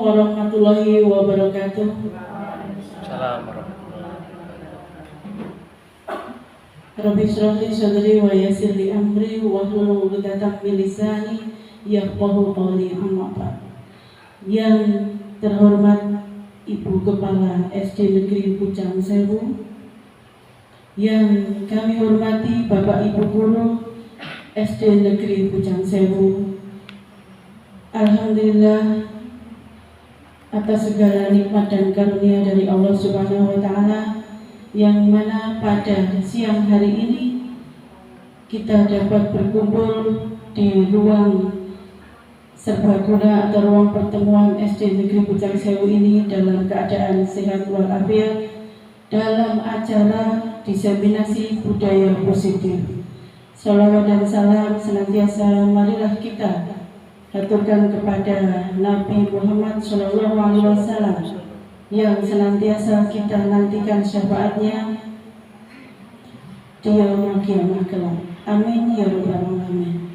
warahmatullahi wabarakatuh. Assalamualaikum. Rabbi shrah li sadri wa yassir li amri wahlul 'uqdatam min lisani yafqahu qawli. Amma ba'd. Yang terhormat Ibu Kepala SD Negeri Pucang Sewu, yang kami hormati Bapak Ibu Guru SD Negeri Pucang Sewu, alhamdulillah atas segala nikmat dan karunia dari Allah Subhanahu wa Ta'ala, yang mana pada siang hari ini kita dapat berkumpul di ruang serbaguna atau ruang pertemuan SD Negeri Pucang Sewu ini dalam keadaan sehat walafiat dalam acara diseminasi budaya positif. Salawat dan salam senantiasa marilah kita haturkan kepada Nabi Muhammad SAW yang senantiasa kita nantikan syafaatnya di yaumul qiyamah kelak. Amin ya rabbal alamin.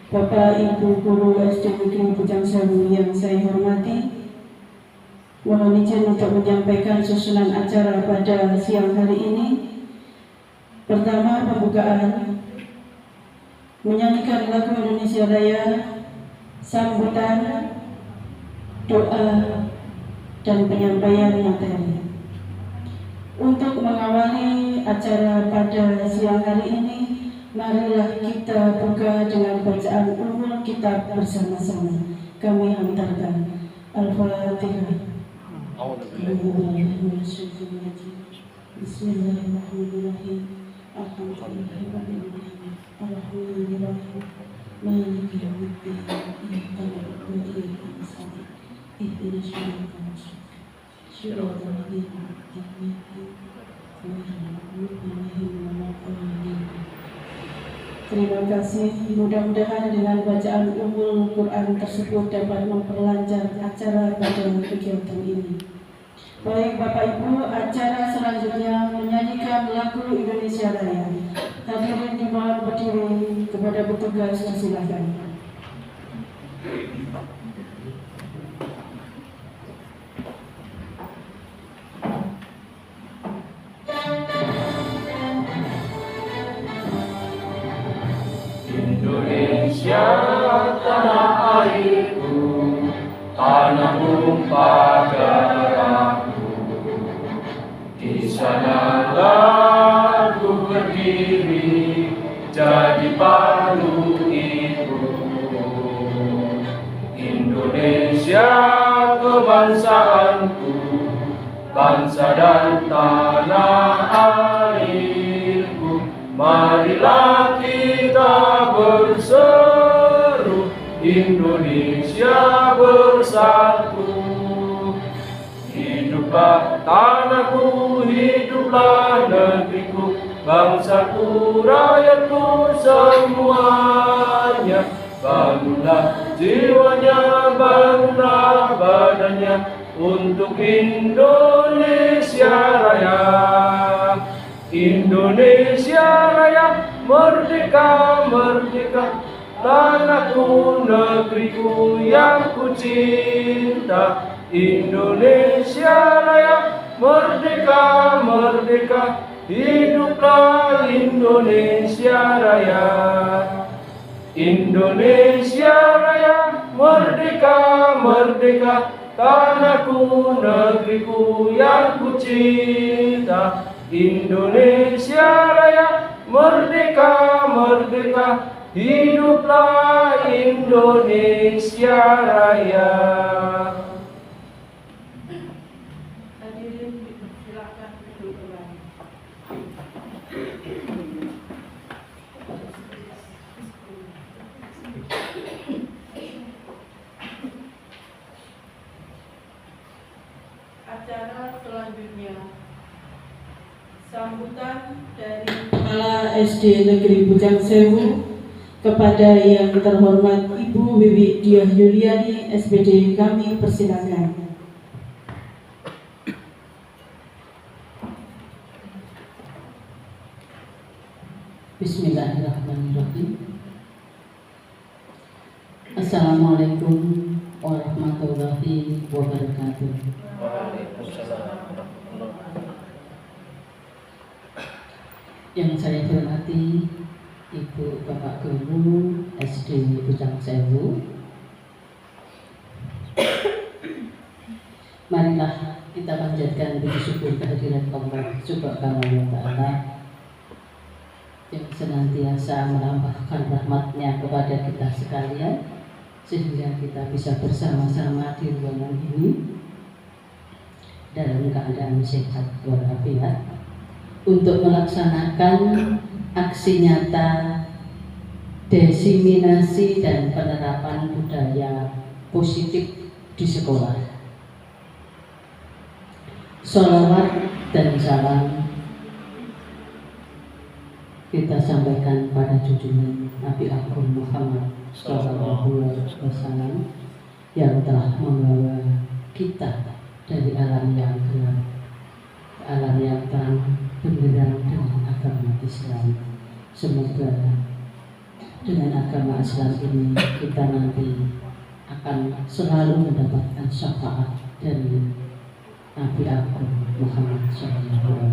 Bapak Ibu Guru SD Negeri Pucang Sewu yang saya hormati, mohon izin untuk menyampaikan susunan acara pada siang hari ini. Pertama, pembukaan menyanyikan lagu Indonesia Raya, sambutan, doa, dan penyampaian materi. Untuk mengawali acara pada siang hari ini, marilah kita buka dengan bacaan ummul kitab bersama-sama. Kami hantarkan Al-Fatihah. Bismillahirrahmanirrahim. Alhamdulillahirrahmanirrahim. Alhamdulillahirrahmanirrahim. Maliki yaumiddin. Iyyaka na'budu wa iyyaka nasta'in. Ihdinas siratal mustaqim. Shiratal ladzina an'amta 'alaihim. Terima kasih. Mudah-mudahan dengan bacaan Ummul Quran tersebut dapat memperlancar acara pada kegiatan ini. Baik Bapak Ibu, acara selanjutnya menyanyikan lagu Indonesia Raya. Hadirin dimohon berdiri, kepada petugas disilahkan. Indonesia tanah airku, tanah tumpah darahku, di sanalah ku berdiri jadi palu ibu. Indonesia kebangsaanku, bangsa dan tanah airku, marilah kita berseru, Indonesia bersatu. Hiduplah tanahku, hiduplah negeriku, bangsaku, rakyatku semuanya. Bangunlah jiwanya, bangunlah badannya untuk Indonesia Raya. Indonesia Raya, merdeka, merdeka, tanahku, negeriku yang ku cinta. Indonesia Raya, merdeka, merdeka, hiduplah Indonesia Raya. Indonesia Raya, merdeka, merdeka, tanahku, negeriku yang ku cinta. Indonesia Raya, merdeka, merdeka, hiduplah Indonesia Raya. Hadirin silakan duduk kembali. Acara selanjutnya sambutan dari Kepala SD Negeri Pucang Sewu kepada yang terhormat Ibu Wiwi Diah Yuliani SPD, kami persilakan. Bismillahirrahmanirrahim. Assalamualaikum warahmatullahi wabarakatuh. Waalaikumsalam warahmatullahi. Yang saya hormati Ibu Bapak Guru SD Bujang Sewu, marilah kita panjatkan puji syukur kehadirat Allah Subhanahu wa Ta'ala yang senantiasa melampahkan rahmat-Nya kepada kita sekalian, sehingga kita bisa bersama-sama di ruangan ini dalam keadaan sehat walafiat untuk melaksanakan aksi nyata diseminasi dan penerapan budaya positif di sekolah. Sholawat dan salam kita sampaikan pada junjungan Nabi Agung Muhammad SAW yang telah membawa kita dari alam yang gelap ke alam yang terang benderang dengan agama Islam. Semoga dengan agama Islam ini kita nanti akan selalu mendapatkan syafaat dari Nabi Agung Muhammad SAW.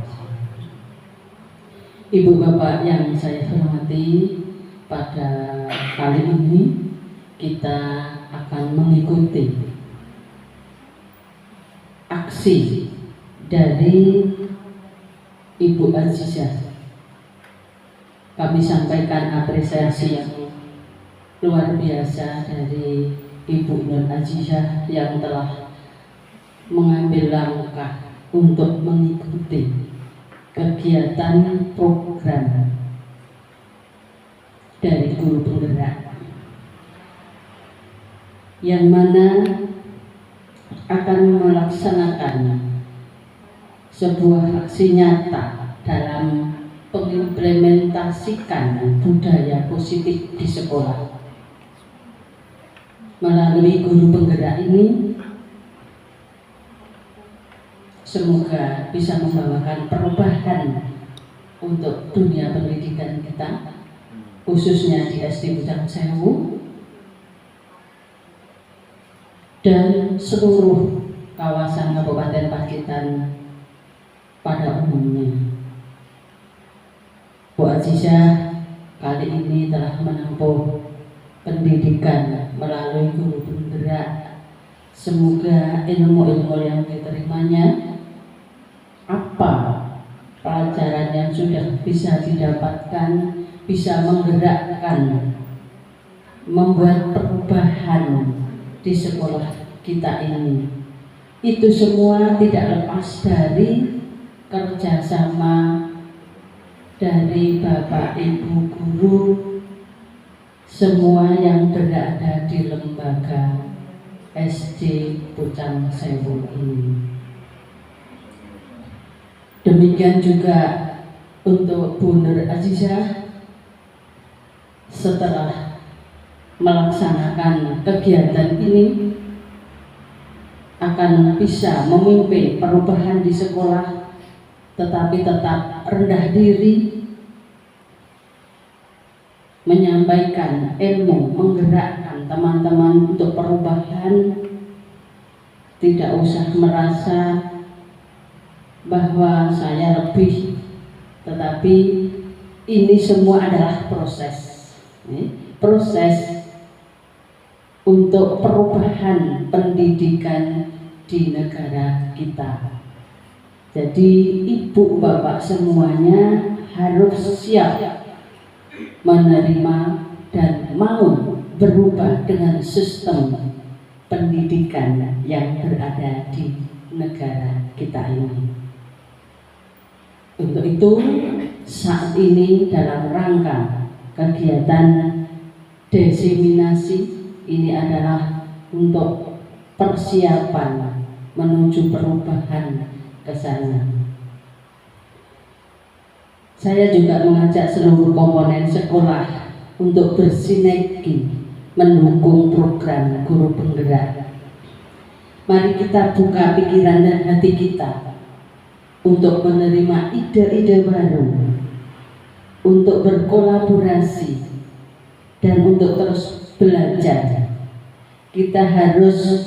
Ibu Bapak yang saya hormati, pada kali ini kita akan mengikuti aksi dari Ibu Azizah. Kami sampaikan apresiasi yang luar biasa dari Ibu Nur Azizah yang telah mengambil langkah untuk mengikuti kegiatan program dari guru penggerak, yang mana akan melaksanakan sebuah aksi nyata dalam mengimplementasikan budaya positif di sekolah. Melalui guru penggerak ini, semoga bisa membawakan perubahan untuk dunia pendidikan kita, khususnya di SD Bujang Sewu dan seluruh kawasan Kabupaten Pacitan pada umumnya. Bu Azizah kali ini telah menempuh pendidikan melalui guru penggerak. Semoga ilmu-ilmu yang diterimanya, apa pelajaran yang sudah bisa didapatkan, bisa menggerakkan, membuat perubahan di sekolah kita ini. Itu semua tidak lepas dari kerjasama dari Bapak Ibu guru semua yang berada di lembaga SD Bujang Sewu ini. Demikian juga untuk Bu Nur Azizah, setelah melaksanakan kegiatan ini akan bisa memimpin perubahan di sekolah, tetapi tetap rendah diri, menyampaikan ilmu, menggerakkan teman-teman untuk perubahan. Tidak usah merasa bahwa saya lebih, tetapi ini semua adalah proses untuk perubahan pendidikan di negara kita. Jadi ibu bapak semuanya harus siap menerima dan mau berubah dengan sistem pendidikan yang berada di negara kita ini. Untuk itu saat ini dalam rangka kegiatan diseminasi ini adalah untuk persiapan menuju perubahan ke sana. Saya juga mengajak seluruh komponen sekolah untuk bersinergi mendukung program guru penggerak. Mari kita buka pikiran dan hati kita untuk menerima ide-ide baru, untuk berkolaborasi dan untuk terus belajar kita harus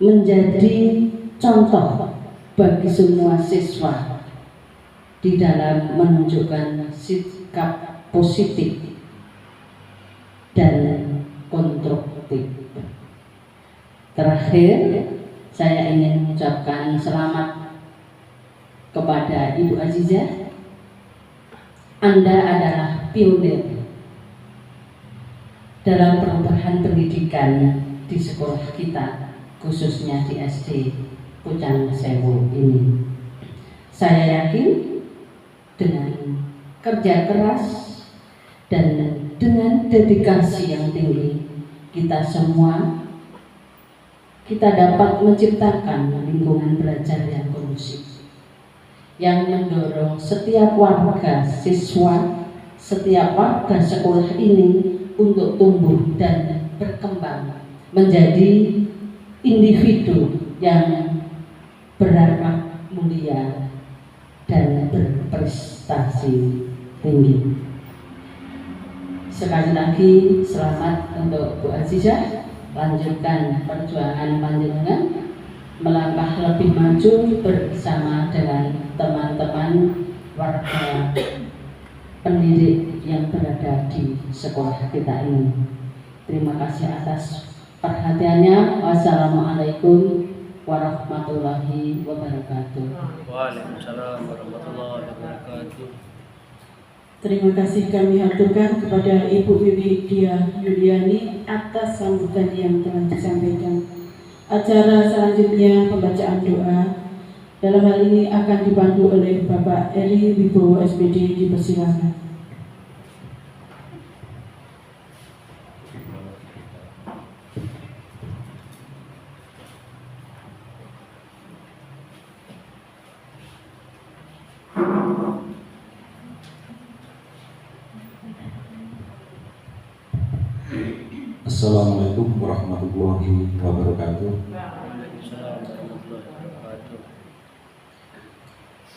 menjadi contoh bagi semua siswa di dalam menunjukkan sikap positif dan konstruktif. Terakhir, saya ingin mengucapkan selamat kepada Ibu Azizah. Anda adalah pionir dalam perubahan pendidikan di sekolah kita, khususnya di SD Pucang Sewu ini. Saya yakin dengan kerja keras dan dengan dedikasi yang tinggi, kita dapat menciptakan lingkungan belajar yang kondusif, yang mendorong setiap warga siswa, setiap warga sekolah ini untuk tumbuh dan berkembang menjadi individu yang berakhlak mulia dan berprestasi tinggi. Sekali lagi selamat untuk Bu Azizah, lanjutkan perjuangan panjenengan melangkah lebih maju bersama dengan teman-teman warga pendidik yang berada di sekolah kita ini. Terima kasih atas perhatiannya. Wassalamualaikum warahmatullahi wabarakatuh. Waalaikumsalam warahmatullahi wabarakatuh. Terima kasih kami haturkan kepada Ibu Widya Yuliani atas sambutan yang telah disampaikan. Acara selanjutnya pembacaan doa. Dalam hal ini akan dipandu oleh Bapak Eri Wibowo SPD, dipersilakan. Assalamualaikum warahmatullahi wabarakatuh.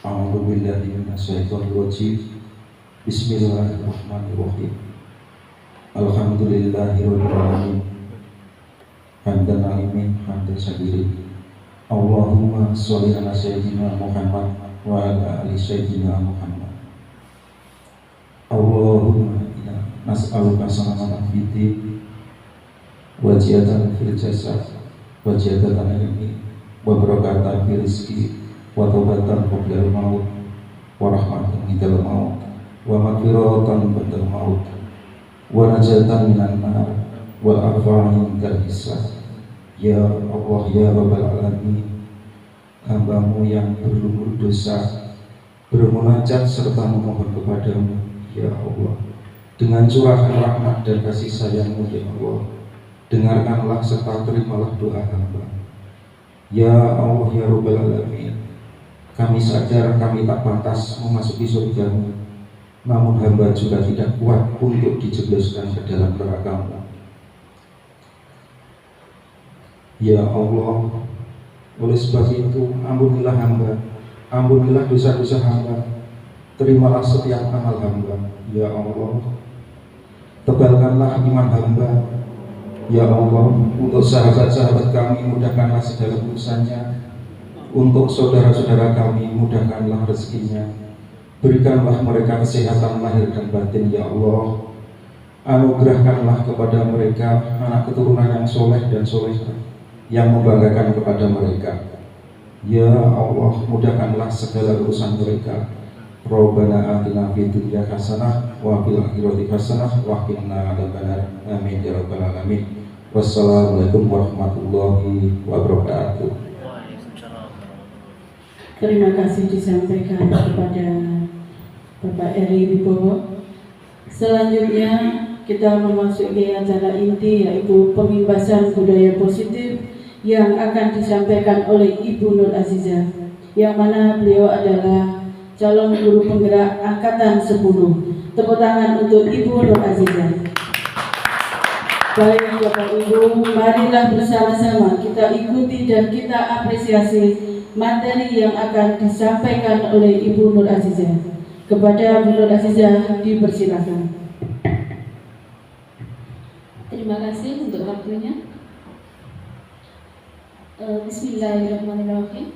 A'udzu billahi minasyaitonir rajim. Bismillahirrahmanirrahim. Alhamdulillahirabbil alamin. Hamdan naimin hamdan syakirin. Allahumma sholli ala sayyidina Muhammad wa ala ali sayyidina Muhammad. Allahumma inna nas'aluka salamatan fid din wa ziyadatan fil jasad wa ziyadatan ilmi wa barakatan fil rizqi wa taubatan qabla al-maut wa rahmatan indal maut wa maghfiratan ba'dal maut wa najatan minan nar wal afwan indal hisab. Ya Allah, ya Rabbal alamin, hamba-Mu yang berlumur dosa bermunajat serta memohon kepadamu, ya Allah, dengan curahan rahmat dan kasih sayang-Mu, ya Allah. Dengarkanlah serta terimalah doa hamba. Ya Allah, ya Rabbal alamin, kami sadar kami tak pantas memasuki surga-Mu, namun hamba juga tidak kuat untuk dijebloskan ke dalam neraka-Mu. Ya Allah, oleh sebab itu ampunilah hamba, ampunilah dosa-dosa hamba, terimalah setiap amal hamba. Ya Allah, tebalkanlah iman hamba. Ya Allah, untuk sahabat-sahabat kami mudahkanlah segala urusannya, untuk saudara-saudara kami mudahkanlah rezekinya, berikanlah mereka kesehatan lahir dan batin. Ya Allah, anugerahkanlah kepada mereka anak keturunan yang soleh dan solehah yang membanggakan kepada mereka. Ya Allah, mudahkanlah segala urusan mereka. Rabbana atina fid dunya hasanah wa fil akhirati hasanah wa qina adzabannar. Amin ya rabbal alamin. Wassalamualaikum warahmatullahi wabarakatuh. Terima kasih disampaikan kepada Bapak Eri Wibowo. Selanjutnya kita memasuki acara inti, yaitu pemimbasan budaya positif yang akan disampaikan oleh Ibu Nur Azizah, yang mana beliau adalah calon guru penggerak angkatan 10. Tepuk tangan untuk Ibu Nur Azizah. Baik Bapak Ibu, marilah bersama-sama kita ikuti dan kita apresiasi materi yang akan disampaikan oleh Ibu Nur Azizah. Kepada Bu Nur Azizah dipersilakan. Terima kasih untuk waktunya. Bismillahirrahmanirrahim.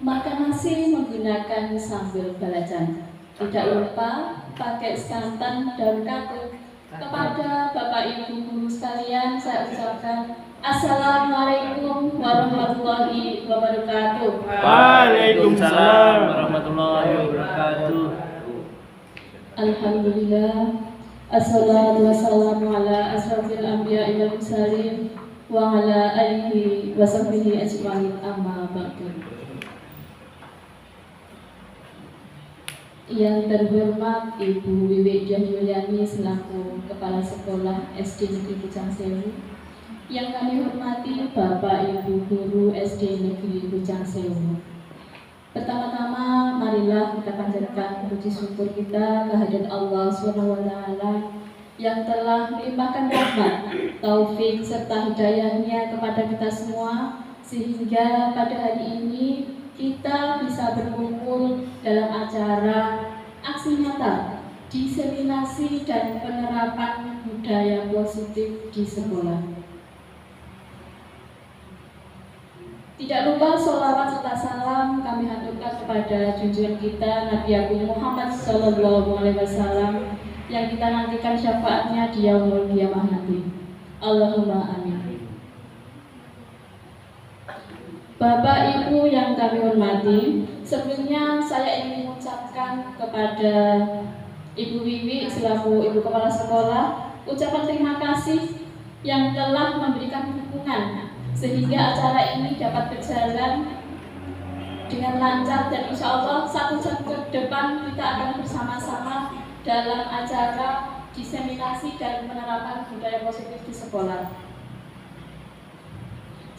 Makan nasi menggunakan sambal belacan. Tidak lupa pakai santan dan katuk. Kepada Bapak Ibu guru sekalian, saya ucapkan Assalamualaikum warahmatullahi wabarakatuh. Waalaikumsalam warahmatullahi wabarakatuh. Alhamdulillah. Assalatu wassalamu ala asrafil anbiya'i wal mursalin wa ala alihi wa sahbihi ajma'in, amma ba'du. Yang terhormat Ibu Wiwi Diah Yuliani selaku Kepala Sekolah SD Negeri Bujang Sewu, yang kami hormati Bapak Ibu Guru SD Negeri Bujang Sewu. Pertama-tama marilah kita panjatkan puji syukur kita kehadirat Allah SWT yang telah melimpahkan rahmat, taufik serta hidayahnya kepada kita semua, sehingga pada hari ini kita bisa berkumpul dalam acara aksi nyata diseminasi dan penerapan budaya positif di sekolah. Tidak lupa sholawat serta salam kami haturkan kepada junjungan kita Nabi Agung Muhammad SAW yang kita nantikan syafaatnya di yaumul qiyamah nanti. Allahumma amin. Bapak Ibu yang kami hormati, sebelumnya saya ingin mengucapkan kepada Ibu Wiwi selaku Ibu Kepala Sekolah ucapan terima kasih yang telah memberikan dukungan sehingga acara ini dapat berjalan dengan lancar, dan insya Allah 1 jam ke depan kita akan bersama-sama dalam acara diseminasi dan penerapan budaya positif di sekolah.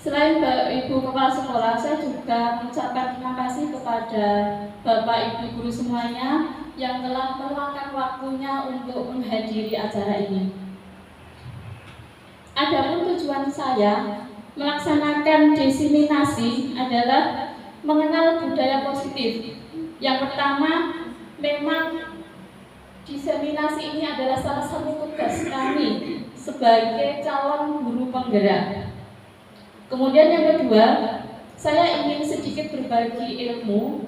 Selain Ibu Kepala Sekolah, saya juga mengucapkan terima kasih kepada Bapak Ibu Guru semuanya yang telah meluangkan waktunya untuk menghadiri acara ini. Adapun tujuan saya melaksanakan diseminasi adalah mengenal budaya positif. Yang pertama, memang diseminasi ini adalah salah satu tugas kami sebagai calon guru penggerak. Kemudian yang kedua, saya ingin sedikit berbagi ilmu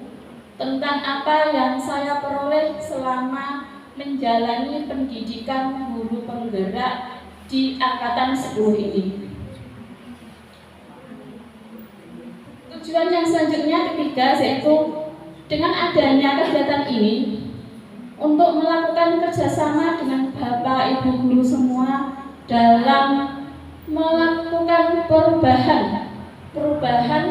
tentang apa yang saya peroleh selama menjalani pendidikan guru penggerak di angkatan 10 ini. Tujuan yang selanjutnya ketiga, yaitu dengan adanya kegiatan ini untuk melakukan kerjasama dengan Bapak Ibu Guru semua dalam melakukan perubahan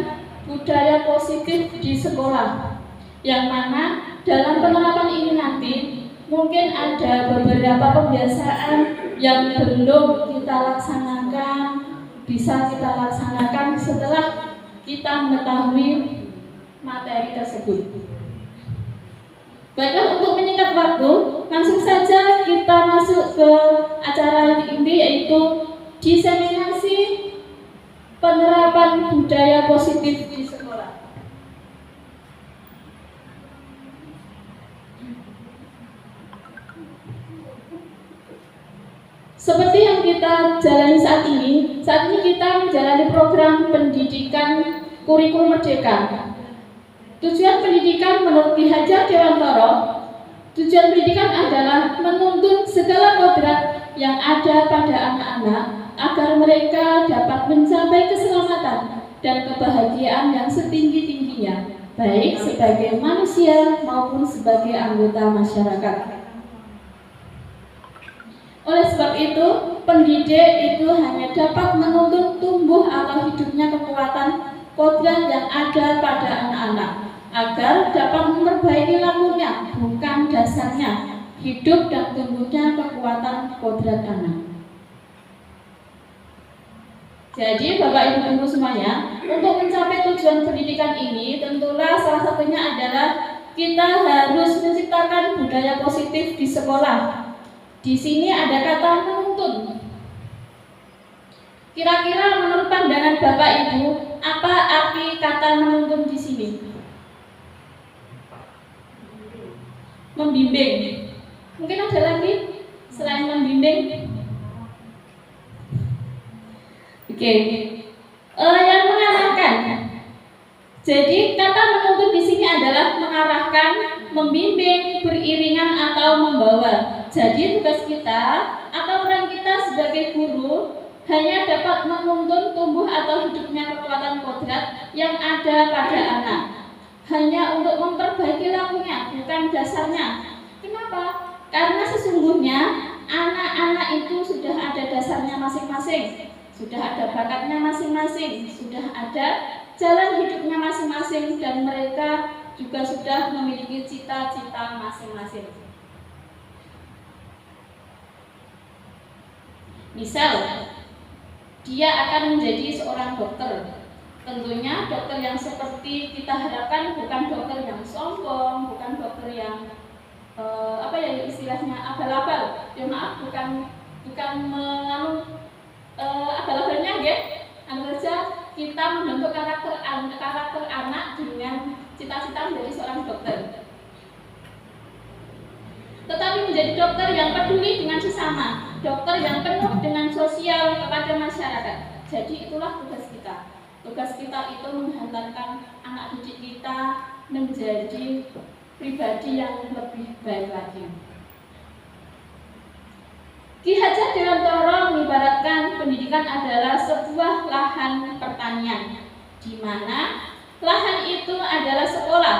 budaya positif di sekolah, yang mana dalam penerapan ini nanti mungkin ada beberapa kebiasaan yang belum kita laksanakan, bisa kita laksanakan setelah kita mengetahui materi tersebut. Baiklah, untuk menyingkat waktu, langsung saja kita masuk ke acara inti, yaitu diseminasi penerapan budaya positif di sekolah. Seperti yang kita jalani saat ini kita menjalani program pendidikan kurikulum merdeka. Tujuan pendidikan menurut Ki Hajar Dewantara, tujuan pendidikan adalah menuntun segala kodrat yang ada pada anak-anak agar mereka dapat mencapai keselamatan dan kebahagiaan yang setinggi-tingginya, baik sebagai manusia maupun sebagai anggota masyarakat. Oleh sebab itu, pendidik itu hanya dapat menuntun tumbuh atau hidupnya kekuatan kodrat yang ada pada anak-anak, agar dapat memperbaiki lakunya, bukan dasarnya, hidup dan tumbuhnya kekuatan kodrat anak. Jadi Bapak Ibu Guru semuanya, untuk mencapai tujuan pendidikan ini tentulah salah satunya adalah kita harus menciptakan budaya positif di sekolah. Di sini ada kata menuntun. Kira-kira menurut pandangan Bapak Ibu, apa arti kata menuntun di sini? Membimbing. Mungkin ada lagi selain membimbing? Oke. Yang Jadi kata menuntun di sini adalah mengarahkan, membimbing, beriringan atau membawa. Jadi tugas kita atau peran kita sebagai guru hanya dapat menuntun tumbuh atau hidupnya kekuatan kodrat yang ada pada anak. Hanya untuk memperbaiki lakunya, bukan dasarnya. Kenapa? Karena sesungguhnya anak-anak itu sudah ada dasarnya masing-masing, sudah ada bakatnya masing-masing, sudah ada jalan hidupnya masing-masing, dan mereka juga sudah memiliki cita-cita masing-masing. Misal, dia akan menjadi seorang dokter. Tentunya dokter yang seperti kita harapkan bukan dokter yang sombong, bukan dokter yang istilahnya abal-abal. Ya maaf, bukan abal-abalnya ya. Saja kita membentuk karakter anak dengan cita-cita menjadi seorang dokter. Tetapi menjadi dokter yang peduli dengan sesama, dokter yang penuh dengan sosial kepada masyarakat. Jadi itulah tugas kita. Tugas kita itu menghantarkan anak didik kita menjadi pribadi yang lebih baik lagi. Ki Hajar Dewantara mengibaratkan pendidikan adalah sebuah lahan pertanian, di mana lahan itu adalah sekolah,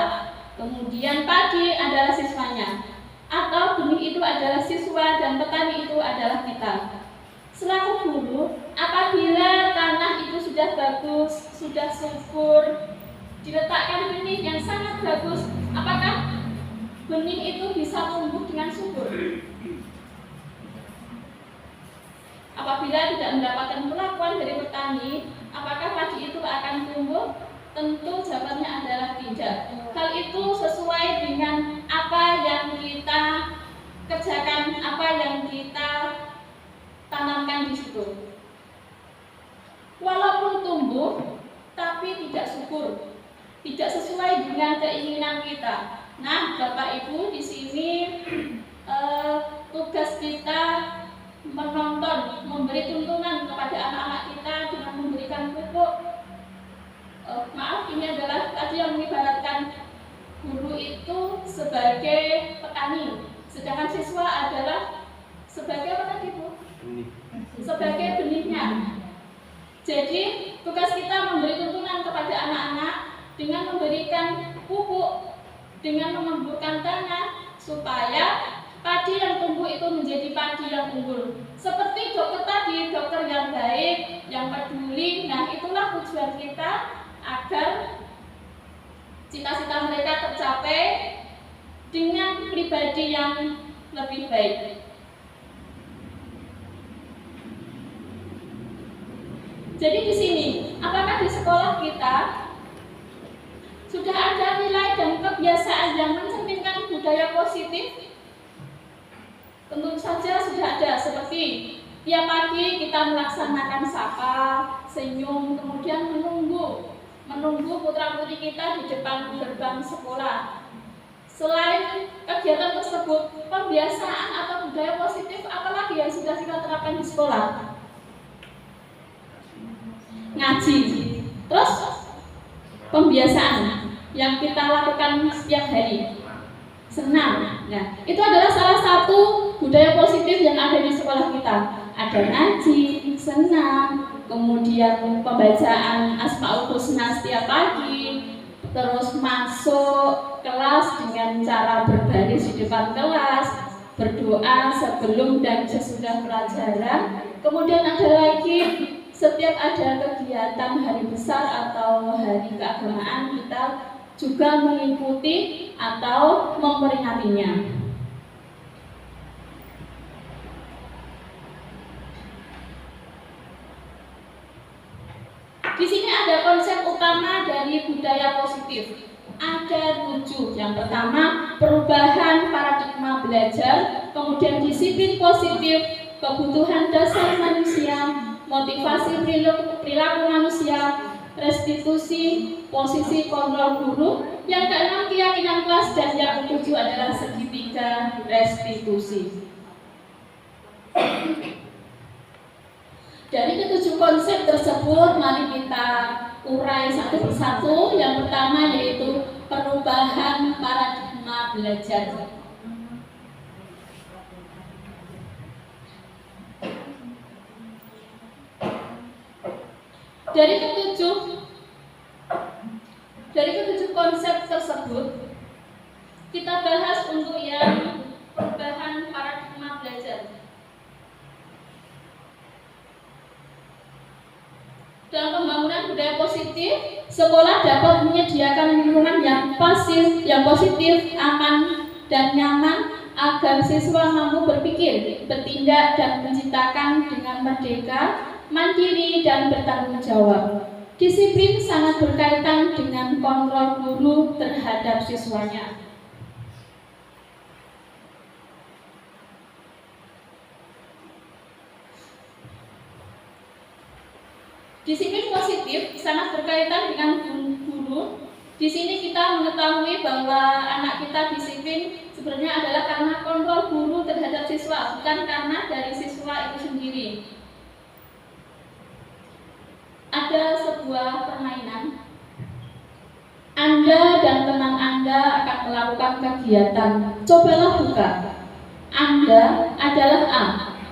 kemudian padi adalah siswanya, atau benih itu adalah siswa dan petani itu adalah kita. Selaku guru, apabila tanah itu sudah bagus, sudah subur, diletakkan benih yang sangat bagus, apakah benih itu bisa tumbuh dengan subur? Apabila tidak mendapatkan perlakuan dari petani, apakah padi itu akan tumbuh? Tentu jawabannya adalah tidak. Hal itu sesuai dengan apa yang kita kerjakan, apa yang kita tanamkan di situ. Walaupun tumbuh, tapi tidak subur, tidak sesuai dengan keinginan kita. Nah, Bapak Ibu, di sini tugas kita menonton, memberi tuntunan kepada anak-anak kita dengan memberikan pupuk. Ini adalah tadi yang mengibaratkan guru itu sebagai petani, sedangkan siswa adalah sebagai apa tadi Bu? Sebagai benihnya. Jadi tugas kita memberi tuntunan kepada anak-anak dengan memberikan pupuk, dengan mengemburkan tanah supaya padi yang tumbuh itu menjadi padi yang unggul. Seperti dokter tadi, dokter yang baik, yang peduli. Nah, itulah tujuan kita agar cita-cita mereka tercapai dengan pribadi yang lebih baik. Jadi di sini, apakah di sekolah kita sudah ada nilai dan kebiasaan yang mencerminkan budaya positif? Tentu saja sudah ada, seperti tiap pagi kita melaksanakan sapa, senyum, kemudian menunggu putra-putri kita di depan gerbang sekolah. Selain kegiatan tersebut, pembiasaan atau budaya positif apalagi yang sudah kita terapkan di sekolah? Ngaji. Terus pembiasaan yang kita lakukan setiap hari, senam. Nah, itu adalah salah satu budaya positif yang ada di sekolah kita. Ada ngaji, senam, kemudian pembacaan Asmaul Husna setiap pagi, terus masuk kelas dengan cara berbaris di depan kelas, berdoa sebelum dan sesudah pelajaran. Kemudian ada lagi setiap ada kegiatan hari besar atau hari keagamaan, kita juga mengikuti atau memperingatinya. Di sini ada konsep utama dari budaya positif. Ada 7. Yang pertama, perubahan paradigma belajar, kemudian disiplin positif, kebutuhan dasar manusia, motivasi perilaku manusia, restitusi, posisi kontrol guru. Yang keenam, keyakinan kelas, dan yang ketujuh adalah segitiga restitusi. Dari ketujuh konsep tersebut mari kita urai satu persatu. Yang pertama yaitu perubahan paradigma belajar. Dari ketujuh konsep tersebut, kita bahas untuk yang perubahan paradigma belajar. Dalam pembangunan budaya positif, sekolah dapat menyediakan lingkungan yang positif, aman, dan nyaman agar siswa mampu berpikir, bertindak, dan menciptakan dengan merdeka, mandiri, dan bertanggung jawab. Disiplin sangat berkaitan dengan kontrol guru terhadap siswanya. Disiplin positif sangat berkaitan dengan guru. Di sini kita mengetahui bahwa anak kita disiplin sebenarnya adalah karena kontrol guru terhadap siswa, bukan karena dari siswa itu sendiri. Ada sebuah permainan. Anda dan teman Anda akan melakukan kegiatan. Cobalah buka. Anda adalah A.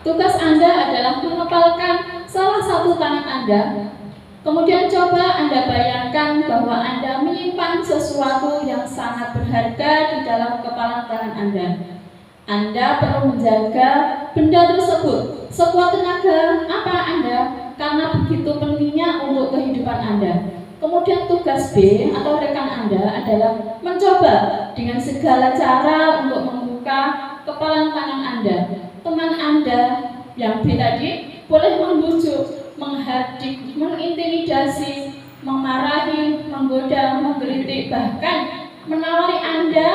Tugas Anda adalah mengepalkan salah satu tangan Anda. Kemudian coba Anda bayangkan bahwa Anda menyimpan sesuatu yang sangat berharga di dalam kepalan tangan Anda. Anda perlu menjaga benda tersebut sekuat tenaga apa Anda, karena begitu pentingnya untuk kehidupan Anda. Kemudian tugas B atau rekan Anda adalah mencoba dengan segala cara untuk membuka kepalan tangan Anda. Teman Anda yang B tadi boleh membujuk, menghardik, mengintimidasi, memarahi, menggoda, menggelitik, bahkan menawari Anda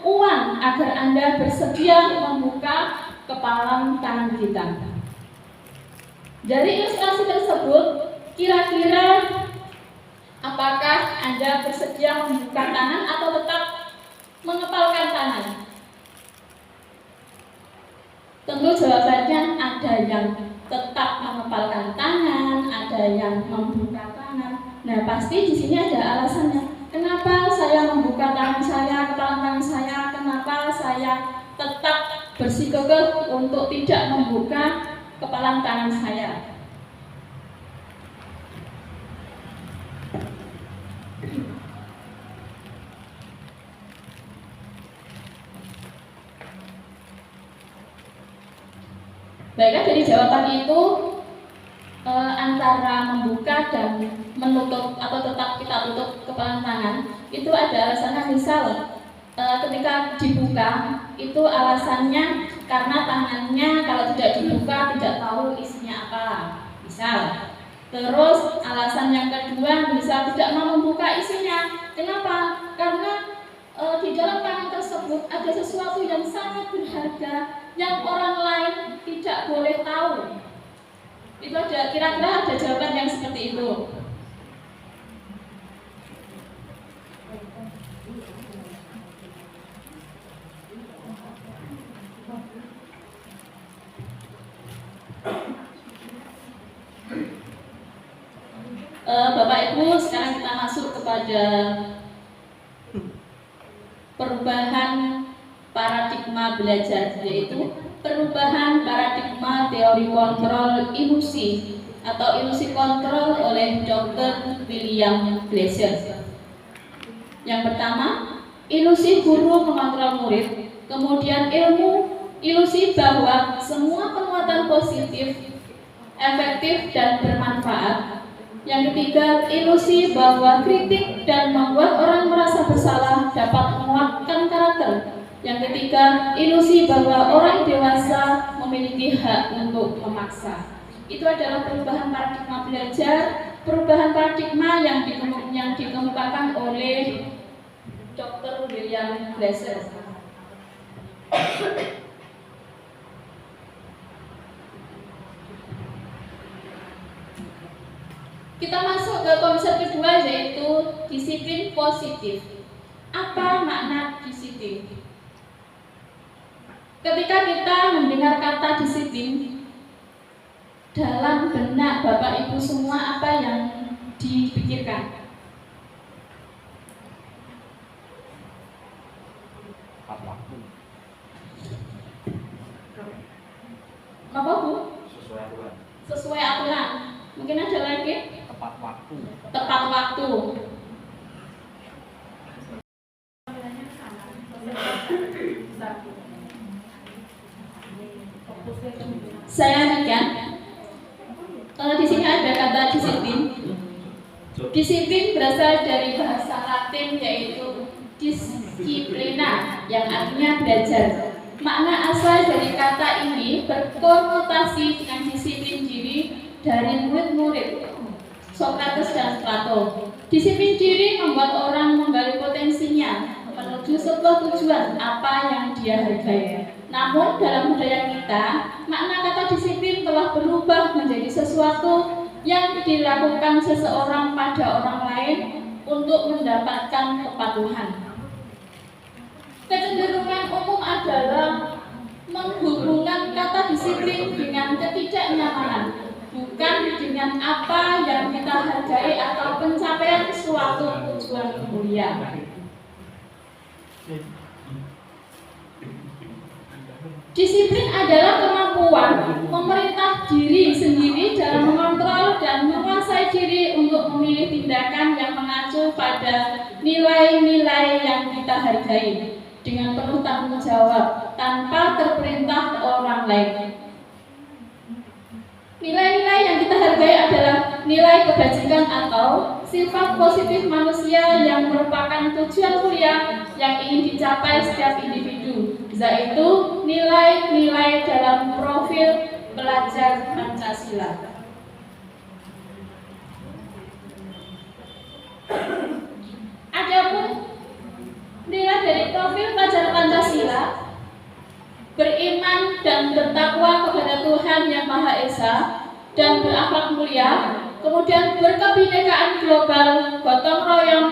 uang agar Anda bersedia membuka kepalan tangan kita. Dari ilustrasi tersebut, kira-kira apakah Anda bersedia membuka tangan atau tetap mengepalkan tangan? Tentu jawabannya ada yang tetap mengepalkan tangan, ada yang membuka tangan. Nah, pasti di sini ada alasannya. Kenapa saya membuka tangan saya, kepalan tangan saya? Kenapa saya tetap bersikukuh untuk tidak membuka kepalan tangan saya? Baiklah, dari jawaban itu antara membuka dan menutup atau tetap kita tutup kepalan tangan itu ada alasannya. Misal ketika dibuka itu alasannya karena tangannya kalau tidak dibuka tidak tahu isinya apa, misal. Terus alasan yang kedua bisa tidak mau membuka isinya. Kenapa? Karena di dalam tangan tersebut ada sesuatu yang sangat berharga yang orang lain tidak boleh tahu. Itu ada, kira-kira ada jawaban yang seperti itu. Bapak Ibu, sekarang kita masuk kepada perubahan paradigma belajar, yaitu perubahan paradigma teori kontrol ilusi atau ilusi kontrol oleh Dr. William Glasser. Yang pertama, ilusi guru mengontrol murid. Kemudian ilusi bahwa semua penguatan positif, efektif dan bermanfaat. Yang ketiga, ilusi bahwa kritik dan membuat orang merasa bersalah dapat menguatkan karakter. Yang ketiga, ilusi bahwa orang dewasa memiliki hak untuk memaksa. Itu adalah perubahan paradigma belajar, perubahan paradigma yang dikemukakan oleh Dr. William Glasser. Kita masuk ke konsep kedua, yaitu disiplin positif. Apa makna disiplin? Ketika kita mendengar kata disiplin, dalam benak Bapak Ibu Tepat waktu. Saya ingat di sini ada kata disiplin. Disiplin berasal dari bahasa Latin yaitu disciplina yang artinya belajar. Makna asal dari kata ini berkonotasi dengan disiplin diri dari murid-murid Sokrates dan Plato. Disiplin diri membuat orang menggali potensinya menuju sebuah tujuan apa yang dia hargai. Namun dalam budaya kita, makna kata disiplin telah berubah menjadi sesuatu yang dilakukan seseorang pada orang lain untuk mendapatkan kepatuhan. Kecenderungan umum adalah menghubungkan kata disiplin dengan ketidaknyamanan, bukan dengan apa yang kita hargai atau pencapaian suatu tujuan mulia. Disiplin adalah kemampuan memerintah diri sendiri dalam mengontrol dan menguasai diri untuk memilih tindakan yang mengacu pada nilai-nilai yang kita hargai dengan penuh tanggung jawab tanpa terperintah orang lain. Nilai-nilai yang kita hargai adalah nilai kebajikan atau sifat positif manusia yang merupakan tujuan mulia yang ingin dicapai setiap individu, yaitu nilai-nilai dalam profil pelajar Pancasila. Adapun nilai dari profil pelajar Pancasila: beriman dan bertakwa kepada Tuhan Yang Maha Esa dan berakhlak mulia, kemudian berkebinekaan global, gotong royong,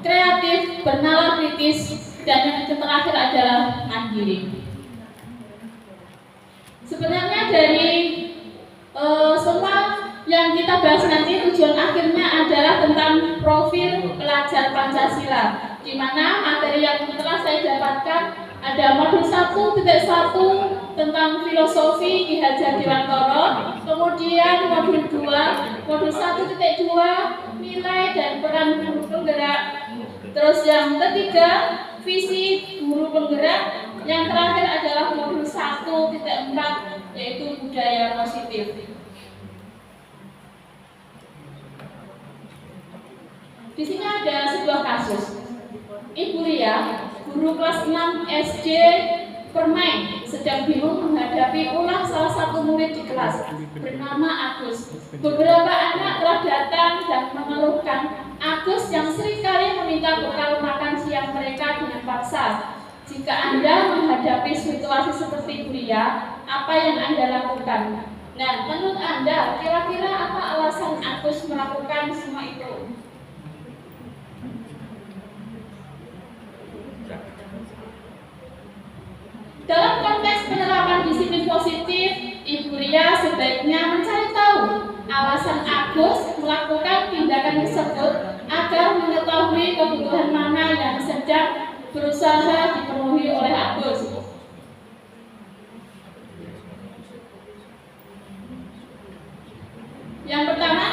kreatif, bernalar kritis, dan yang terakhir adalah mandiri. Sebenarnya dari semua yang kita bahas nanti tujuan akhirnya adalah tentang profil pelajar Pancasila, di mana materi yang telah saya dapatkan ada modul 1.1 tentang filosofi Ki Hajar Dewantara, kemudian modul 2, modul 1.2 nilai dan peran guru penggerak, terus yang ketiga visi guru penggerak, yang terakhir adalah modul 1.4 yaitu budaya positif. Di sini ada sebuah kasus. Ibu Lia, guru kelas 6 SD Permai, sedang bingung menghadapi ulah salah satu murid di kelas bernama Agus. Beberapa anak telah datang dan mengeluhkan Agus yang seringkali meminta bekal makan siang mereka dengan paksa. Jika Anda menghadapi situasi seperti Ibu Lia, apa yang Anda lakukan? Nah, menurut Anda, kira-kira apa alasan Agus melakukan semua itu? Dalam konteks penerapan disiplin positif, Ibu Lia sebaiknya mencari tahu alasan Agus melakukan tindakan tersebut agar mengetahui kebutuhan mana yang sedang berusaha dipenuhi oleh Agus. Yang pertama,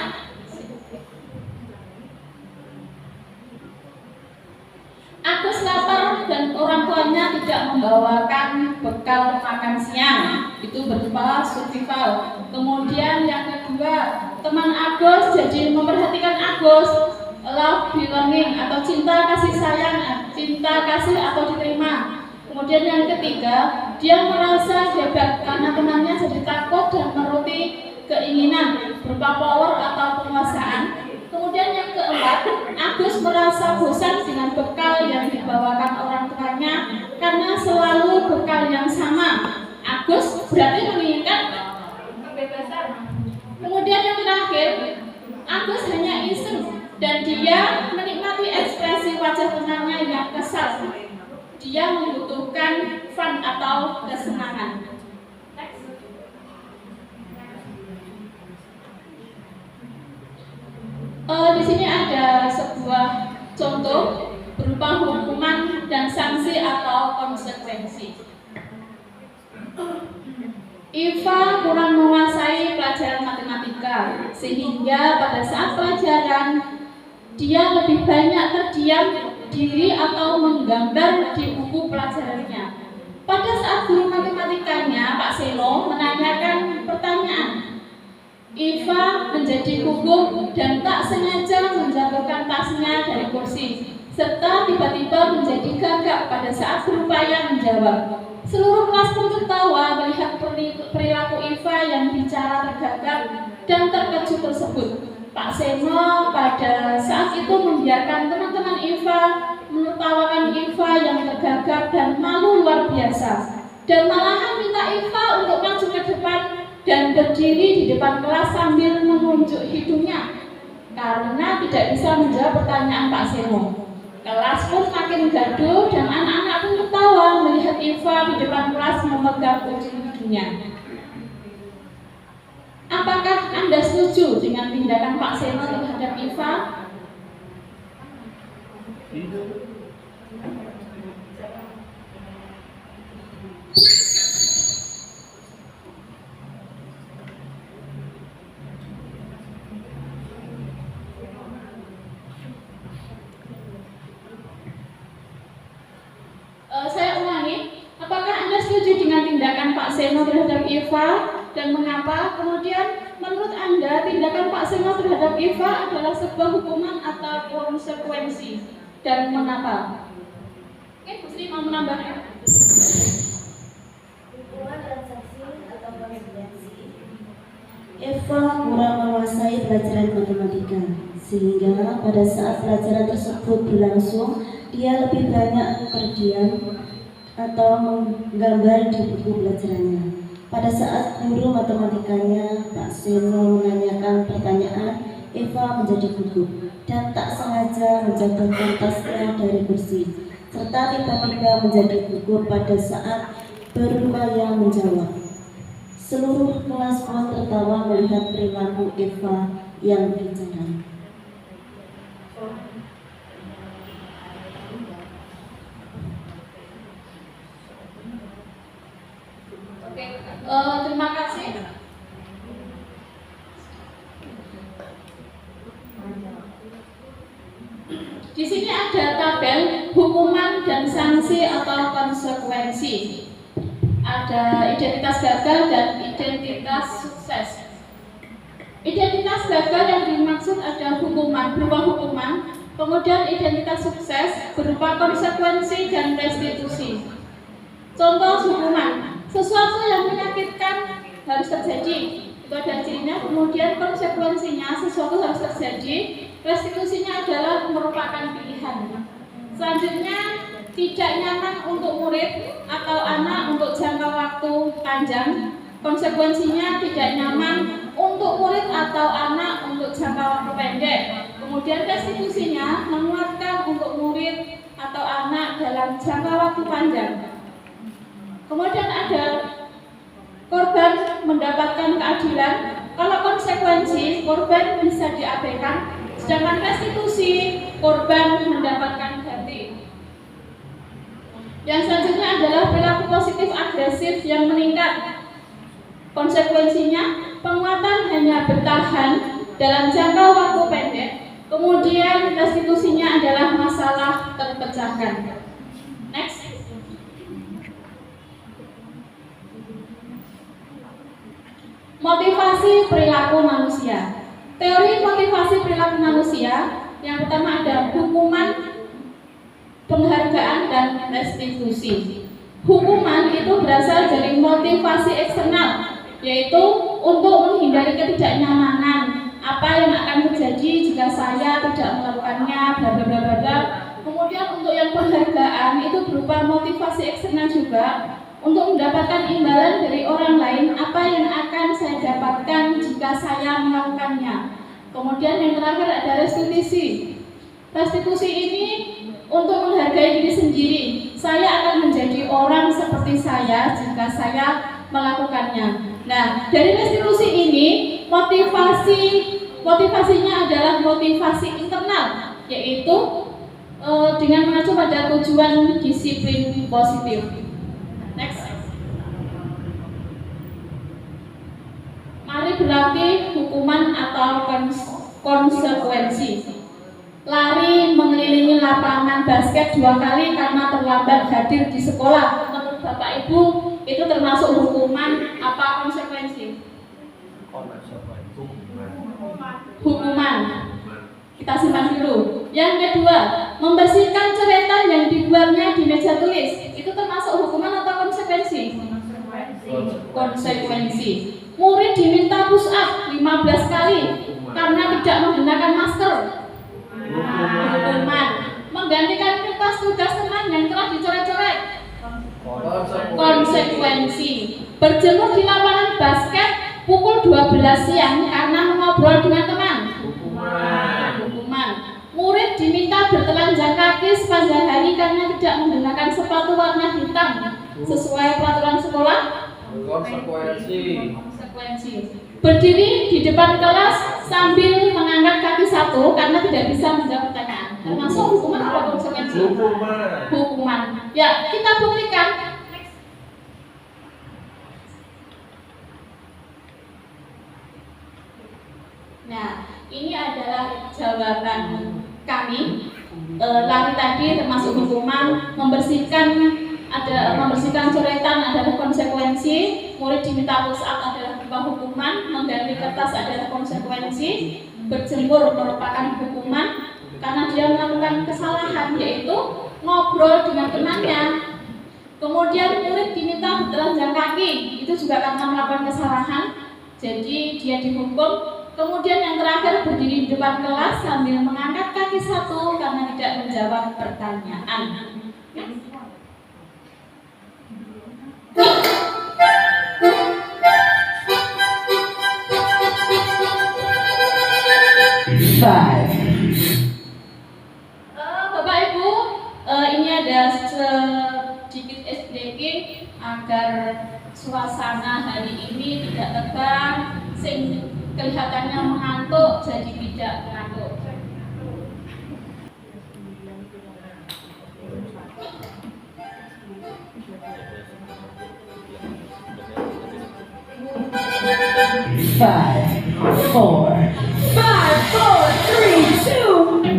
Agus lapar dan orang tuanya tidak membawakan bekal makan siang, itu berupa survival. Kemudian yang kedua, teman Agus jadi memperhatikan Agus, love belonging atau cinta kasih sayang, cinta kasih atau diterima. Kemudian yang ketiga, dia merasa hebat karena temannya jadi takut dan menuruti keinginan berupa power atau penguasaan. Kemudian yang keempat, Agus merasa bosan dengan bekal yang dibawakan orang tuanya karena selalu bekal yang sama. Agus berarti menginginkan kebebasan. Kemudian yang terakhir, Agus hanya iseng dan dia menikmati ekspresi wajah temannya yang kesal. Dia membutuhkan fun atau kesenangan. Di sini ada sebuah contoh berupa hukuman dan sanksi atau konsekuensi. Iva kurang menguasai pelajaran matematika. matematika, sehingga pada saat pelajaran dia lebih banyak terdiam diri atau menggambar di buku pelajarannya. Pada saat guru matematikanya, Pak Seno, menanyakan pertanyaan, Iva menjadi gugup dan tak sengaja menjatuhkan tasnya dari kursi, serta tiba-tiba menjadi gagap pada saat berupaya menjawab. Seluruh kelas pun tertawa melihat perilaku Iva yang bicara tergagap dan terkejut tersebut. Pak Seno pada saat itu membiarkan teman-teman Iva menertawakan Iva yang tergagap dan malu luar biasa, dan malahan minta Iva untuk maju ke depan dan berdiri di depan kelas sambil menunjuk hidungnya karena tidak bisa menjawab pertanyaan Pak Seno. Kelas pun makin gaduh dan anak-anak pun tertawa melihat Iva di depan kelas memegang ujung hidungnya. Apakah Anda setuju dengan tindakan Pak Seno terhadap Iva? Saya ulangi, apakah Anda setuju dengan tindakan Pak Seno terhadap Iva dan mengapa? Kemudian, menurut Anda tindakan Pak Seno terhadap Iva adalah sebuah hukuman atau konsekuensi dan mengapa? Oke, Bu Sri mau menambahkan? Hukuman transaksi atau konsekuensi. Eva kurang menguasai pelajaran matematika, sehingga pada saat pelajaran tersebut berlangsung, dia lebih banyak terdiam atau menggambar di buku pelajarannya. Pada saat guru matematikanya, Pak Seno, menanyakan pertanyaan, Eva menjadi gugup dan tak sengaja menjatuhkan tasnya dari kursi, serta tiba-tiba menjadi gugup pada saat berupaya menjawab. Seluruh kelas pun tertawa melihat perilaku Eva yang bicara. Oke, terima kasih. Di sini ada tabel hukuman dan sanksi atau konsekuensi. Ada identitas gagal dan identitas sukses. Identitas gagal yang dimaksud ada hukuman, berupa hukuman, kemudian identitas sukses berupa konsekuensi dan restitusi. Contoh hukuman, sesuatu yang menyakitkan harus terjadi, itu ada cirinya. Kemudian konsekuensinya, sesuatu harus terjadi. Restitusinya adalah merupakan pilihan. Selanjutnya, tidak nyaman untuk murid atau anak untuk jangka waktu panjang. Konsekuensinya tidak nyaman untuk murid atau anak untuk jangka waktu pendek. Kemudian restitusinya menguatkan untuk murid atau anak dalam jangka waktu panjang. Kemudian ada korban mendapatkan keadilan. Kalau konsekuensi, korban bisa diabaikan, sedangkan restitusi, korban mendapatkan ganti. Yang selanjutnya adalah perilaku positif agresif yang meningkat. Konsekuensinya, penguatan hanya bertahan dalam jangka waktu pendek. Kemudian restitusinya adalah masalah terpecahkan. Next. Motivasi perilaku manusia. Teori motivasi perilaku manusia, yang pertama ada hukuman, penghargaan, dan restitusi. Hukuman itu berasal dari motivasi eksternal, yaitu untuk menghindari ketidaknyamanan, apa yang akan terjadi jika saya tidak melakukannya, bla bla bla bla. Kemudian untuk yang penghargaan itu berupa motivasi eksternal juga, untuk mendapatkan imbalan dari orang lain apa yang akan saya dapatkan jika saya melakukannya. Kemudian yang terakhir ada restitusi. Restitusi ini untuk menghargai diri sendiri. Saya akan menjadi orang seperti saya jika saya melakukannya. Nah, dari restitusi ini motivasinya adalah motivasi internal, yaitu dengan mengacu pada tujuan disiplin positif. Next. Mari berarti hukuman atau konsekuensi. Lari mengelilingi lapangan basket 2 kali karena terlambat hadir di sekolah. Menurut Bapak Ibu, itu termasuk hukuman apa konsekuensi? Hukuman. Kita simpan dulu. Yang kedua, membersihkan coretan yang dibuatnya di meja tulis. Itu termasuk hukuman atau konsekuensi? Konsekuensi. Murid diminta push up 15 kali karena tidak menggunakan masker. Hukuman. Menggantikan kertas tugas teman yang telah dicoret-coret. Konsekuensi. Berjemur di lapangan basket pukul 12 siang karena mengobrol dengan teman. Hukuman. Murid diminta bertelanjang kaki sepanjang hari karena tidak menggunakan sepatu warna hitam sesuai peraturan sekolah. Konsekuensi. Berdiri di depan kelas sambil mengangkat kaki satu karena tidak bisa menjawab pertanyaan. Termasuk hukuman atau konsekuensi? Hukuman. Ya, kita buktikan. Nah, ini adalah jawaban kami. Lari tadi termasuk hukuman, membersihkan coretan adalah konsekuensi, murid diminta push up adalah hukuman, mengganti kertas adalah konsekuensi, berjemur merupakan hukuman karena dia melakukan kesalahan yaitu ngobrol dengan temannya. Kemudian murid diminta bertelanjang kaki, itu juga karena melakukan kesalahan, jadi dia dihukum. Kemudian yang terakhir berdiri di depan kelas sambil mengangkat kaki satu karena tidak menjawab pertanyaan. Bapak Ibu, ini ada sedikit SDG agar suasana hari ini tidak tegang, kelihatannya mengantuk jadi tidak mengantuk. Five, four, 5, 4, 3, 2,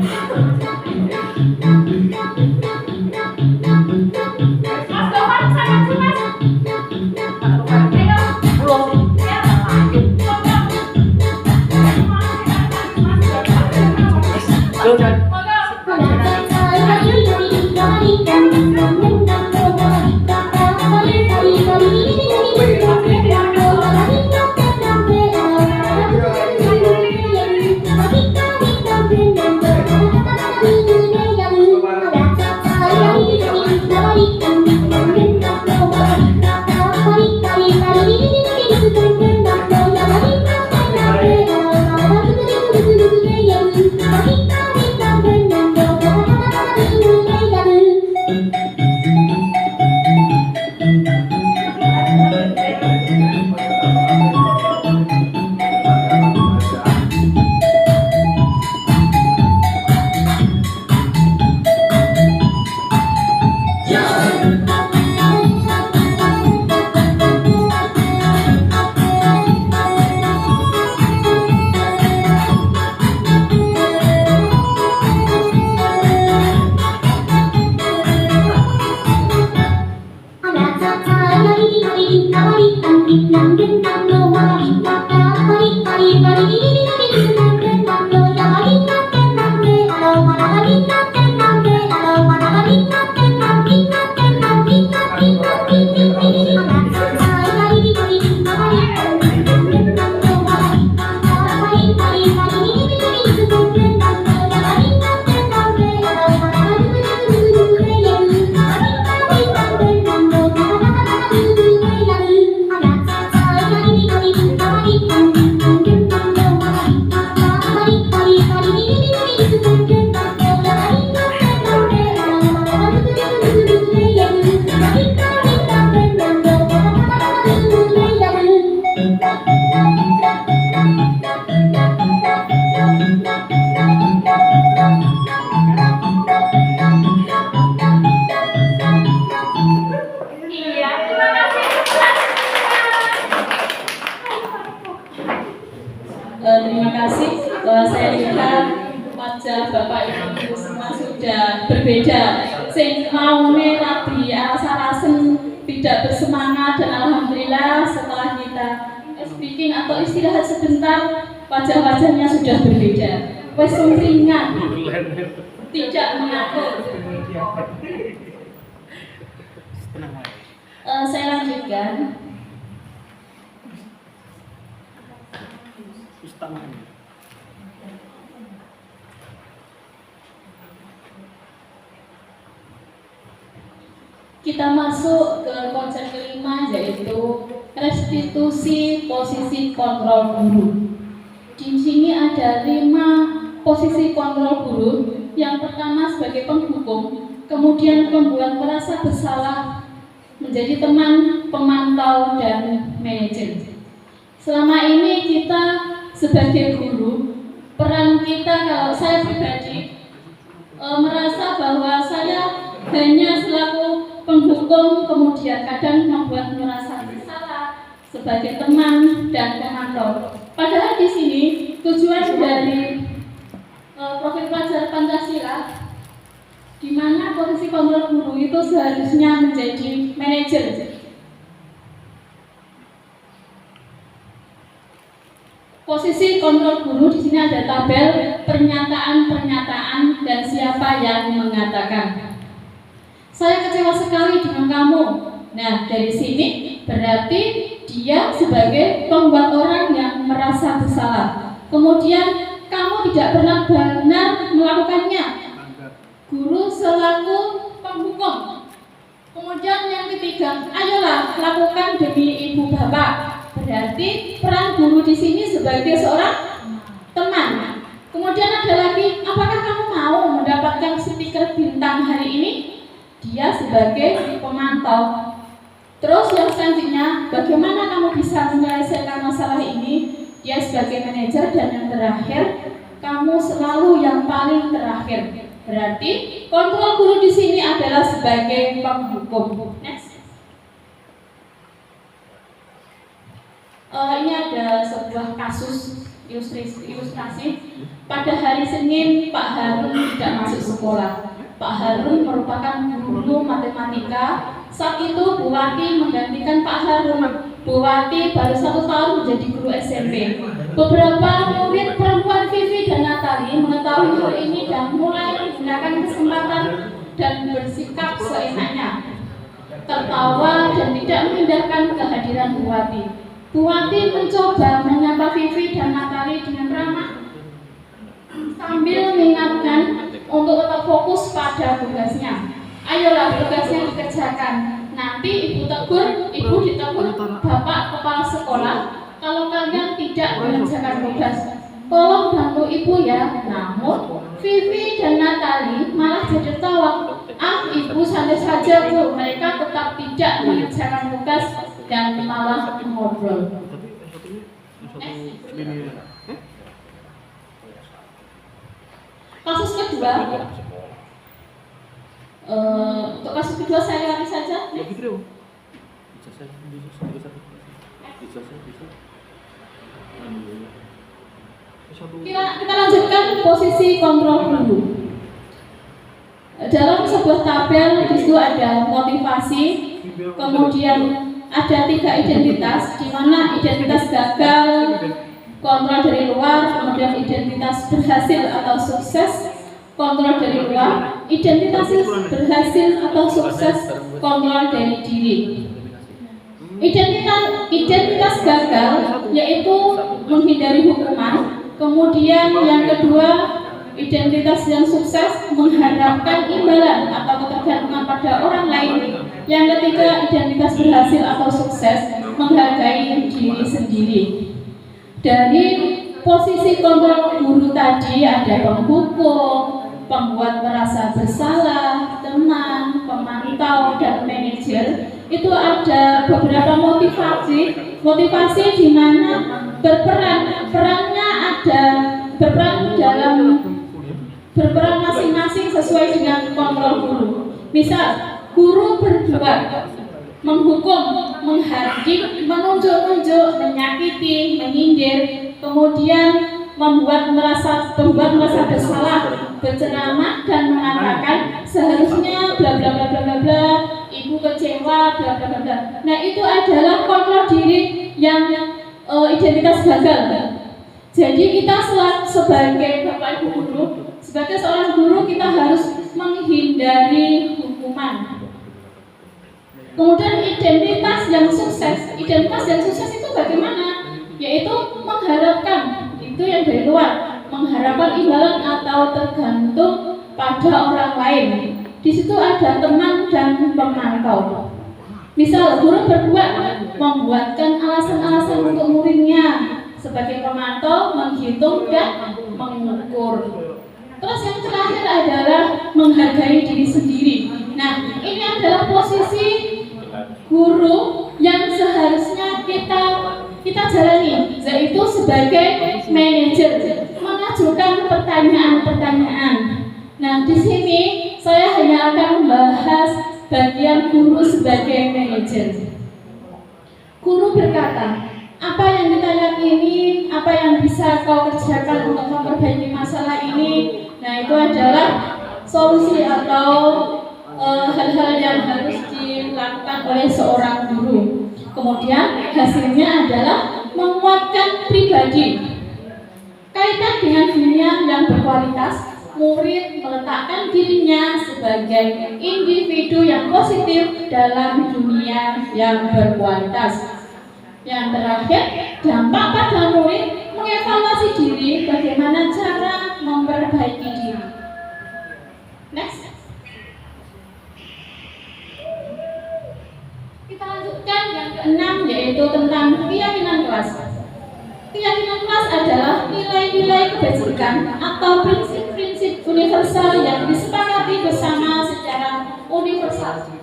melihat wajah Bapak Ibu semua sudah berbeda. Sing maune tadi rasa-rasen tidak bersemangat, dan alhamdulillah setelah kita speaking atau istirahat sebentar, wajah-wajahnya sudah berbeda. Wes sumringah, tidak mengatur. Saya lanjutkan. Kita masuk ke konsep kelima, yaitu restitusi posisi kontrol guru. Di sini ada 5 posisi kontrol guru. Yang pertama sebagai penghukum, kemudian membuat merasa bersalah, menjadi teman, pemantau, dan manajer. Selama ini kita sebagai guru, peran kita, kalau saya pribadi merasa bahwa saya hanya selaku penghukum, kemudian kadang membuat merasa bersalah sebagai teman dan pemantau. Padahal di sini tujuan dari profil pelajar Pancasila, di mana posisi kontrol guru itu seharusnya menjadi manajer. Posisi kontrol guru di sini ada tabel pernyataan-pernyataan dan siapa yang mengatakan. Saya kecewa sekali dengan kamu. Nah, dari sini berarti dia sebagai pembuat orang yang merasa bersalah. Kemudian kamu tidak pernah benar melakukannya. Guru selaku penghukum. Kemudian yang ketiga, ayolah lakukan demi ibu bapak. Berarti peran guru di sini sebagai seorang teman. Kemudian ada lagi, apakah kamu mau mendapatkan stiker bintang hari ini? Dia sebagai pemantau. Terus yang selanjutnya, bagaimana kamu bisa menyelesaikan masalah ini? Dia sebagai manajer. Dan yang terakhir, kamu selalu yang paling terakhir. Berarti kontrol guru di sini adalah sebagai penghukum. Next. Ini ada sebuah kasus ilustrasi. Pada hari Senin, Pak Harun tidak masuk sekolah. Pak Harun merupakan guru matematika. Saat itu Bu Wati menggantikan Pak Harun. Bu Wati baru 1 tahun menjadi guru SMP. Beberapa murid perempuan Vivi dan Natali mengetahui hal ini dan mulai menggunakan kesempatan dan bersikap seenaknya, tertawa dan tidak mengindahkan kehadiran Bu Wati. Bu Wati mencoba menyapa Vivi dan Natali dengan ramah sambil mengingatkan untuk tetap fokus pada tugasnya. Ayolah, tugasnya dikerjakan. Nanti ibu ditegur bapak kepala sekolah kalau kalian tidak mengerjakan tugas. Tolong bantu ibu ya. Namun Vivi dan Natali malah jadi tertawa. Ibu santai saja Bu, mereka tetap tidak mengerjakan tugas dan malah ngobrol. Kasus kedua, untuk kasus kedua saya lari saja. Kita lanjutkan posisi kontrol guru. Dalam sebuah tabel di situ ada motivasi, kemudian ada 3 identitas, di mana identitas gagal, kontrol dari luar, kemudian identitas berhasil atau sukses, kontrol dari luar, identitas berhasil atau sukses, kontrol dari diri. Identitas gagal yaitu menghindari hukuman, kemudian yang kedua identitas yang sukses mengharapkan imbalan atau ketergantungan pada orang lain, yang ketiga identitas berhasil atau sukses menghargai diri sendiri. Dari posisi kontrol guru tadi ada penghukum, pembuat merasa bersalah, teman, pemantau, dan manajer. Itu ada beberapa motivasi di mana berperan masing-masing sesuai dengan kontrol guru. Misal, guru berbuat menghukum, menghardik, menunjuk-nunjuk, menyakiti, menyindir, kemudian membuat merasa bersalah, berceramah dan mengatakan seharusnya bla bla bla bla bla bla, ibu kecewa bla bla bla bla. Nah, itu adalah kontrol diri yang identitas gagal. Jadi kita sebagai bapak ibu guru, sebagai seorang guru kita harus menghindari hukuman. Kemudian identitas yang sukses itu bagaimana? Yaitu mengharapkan, itu yang dari luar, mengharapkan imbalan atau tergantung pada orang lain. Di situ ada teman dan pemantau. Misal guru membuatkan alasan-alasan untuk muridnya, sebagai pemantau, menghitung dan mengukur. Terus yang terakhir adalah menghargai diri sendiri. Nah, ini adalah posisi guru yang seharusnya kita jalani, yaitu sebagai manajer, mengajukan pertanyaan-pertanyaan. Nah, di sini saya hanya akan membahas bagian guru sebagai manajer. Guru berkata, apa yang kita yakini, apa yang bisa kau kerjakan untuk memperbaiki masalah ini. Nah, itu adalah solusi atau hal-hal yang harus dilakukan oleh seorang guru. Kemudian hasilnya adalah menguatkan pribadi. Kaitan dengan dunia yang berkualitas, murid meletakkan dirinya sebagai individu yang positif dalam dunia yang berkualitas. Yang terakhir, dampak pada murid mengevaluasi diri, bagaimana cara memperbaiki diri. Next. Kita lanjutkan yang keenam, yaitu tentang keyakinan kelas. Keyakinan kelas adalah nilai-nilai kebajikan atau prinsip-prinsip universal yang disepakati bersama secara universal.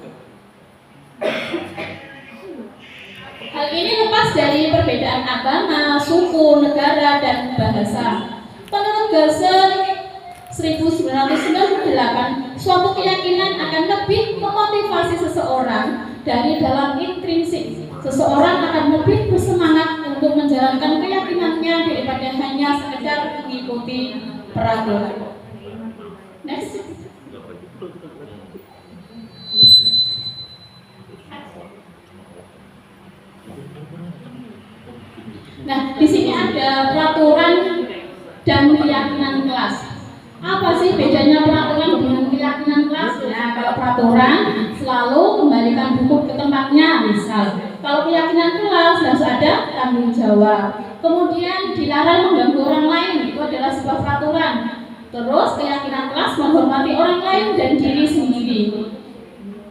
Hal ini lepas dari perbedaan agama, suku, negara, dan bahasa. Menurut Gelsen 1998, suatu keyakinan akan lebih memotivasi seseorang dari dalam intrinsik. Seseorang akan lebih bersemangat untuk menjalankan keyakinannya daripada hanya sekedar mengikuti peraturan. Next. Nah, di sini ada peraturan dan keyakinan kelas. Apa sih bedanya peraturan dengan keyakinan kelas? Nah, kalau peraturan selalu kembalikan buku ke tempatnya, misal. Kalau keyakinan kelas harus ada tanggung jawab. Kemudian dilarang mengganggu orang lain, itu adalah sebuah peraturan. Terus keyakinan kelas menghormati orang lain dan diri sendiri.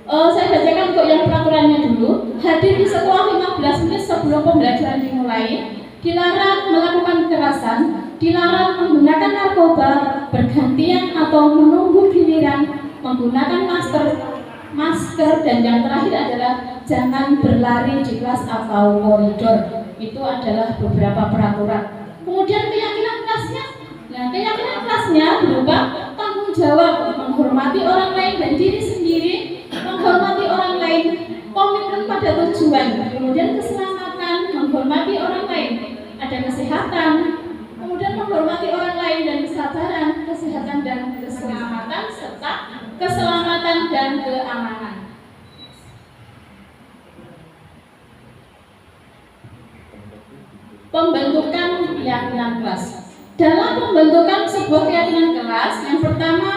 Saya bacakan untuk yang peraturannya dulu. Hadir di sekolah 15 menit sebelum pembelajaran dimulai. Dilarang melakukan kekerasan, dilarang menggunakan narkoba, bergantian atau menunggu giliran, menggunakan masker, dan yang terakhir adalah jangan berlari di kelas atau koridor. Itu adalah beberapa peraturan. Kemudian keyakinan kelasnya. Nah, keyakinan kelasnya berupa tanggung jawab, menghormati orang lain dan diri sendiri, menghormati orang lain, komitmen pada tujuan, kemudian keselamatan, menghormati orang lain, ada kesehatan, kemudian menghormati orang lain dan kesabaran, kesehatan dan keselamatan, serta keselamatan dan keamanan. Pembentukan keyakinan kelas. Dalam pembentukan sebuah keyakinan kelas, yang pertama,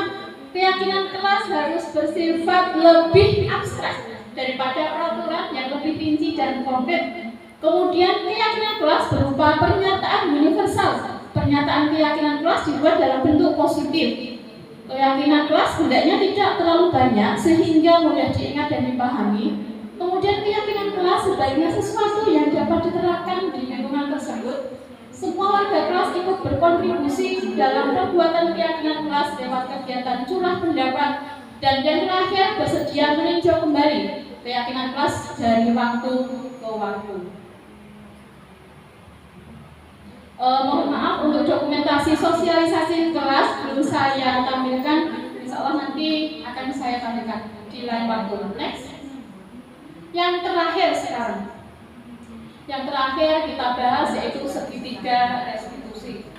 keyakinan kelas harus bersifat lebih abstrak daripada peraturan yang lebih rinci dan konkret. Kemudian keyakinan kelas berupa pernyataan universal. Pernyataan keyakinan kelas dibuat dalam bentuk positif. Keyakinan kelas hendaknya tidak terlalu banyak sehingga mudah diingat dan dipahami. Kemudian keyakinan kelas sebaiknya sesuatu yang dapat diterapkan di lingkungan tersebut. Semua warga kelas ikut berkontribusi dalam perbuatan keyakinan kelas lewat kegiatan curah pendapat. Dan yang terakhir, bersedia meninjau kembali keyakinan kelas dari waktu ke waktu. Mohon maaf, untuk dokumentasi sosialisasi kelas belum saya tampilkan. Insya Allah nanti akan saya tampilkan di lain waktu. Next. Yang terakhir sekarang. Yang terakhir kita bahas yaitu segitiga restitusi.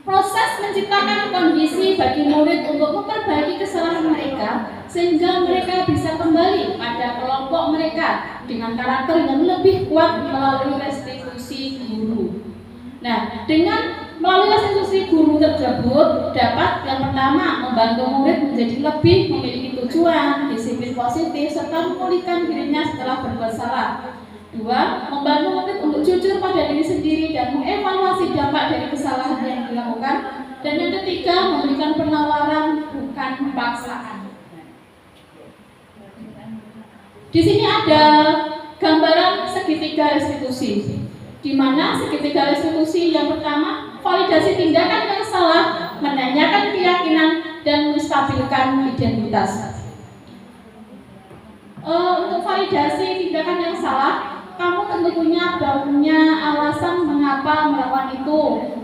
Proses menciptakan kondisi bagi murid untuk memperbaiki kesalahan mereka sehingga mereka bisa kembali pada kelompok mereka dengan karakter yang lebih kuat melalui restitusi guru. Nah, dengan melalui restitusi guru tersebut dapat yang pertama membantu murid menjadi lebih memiliki tujuan, disiplin positif, serta memulihkan dirinya setelah berbuat salah. 2. Membantu murid untuk jujur pada diri sendiri dan mengevaluasi dampak dari kesalahan yang dilakukan. Dan yang ketiga, memberikan penawaran bukan paksaan. Di sini ada gambaran segitiga restitusi, di mana segitiga restitusi yang pertama, validasi tindakan yang salah, menanyakan keyakinan, dan menstabilkan identitas. Untuk validasi tindakan yang salah, kamu tentu punya alasan mengapa melakukan itu.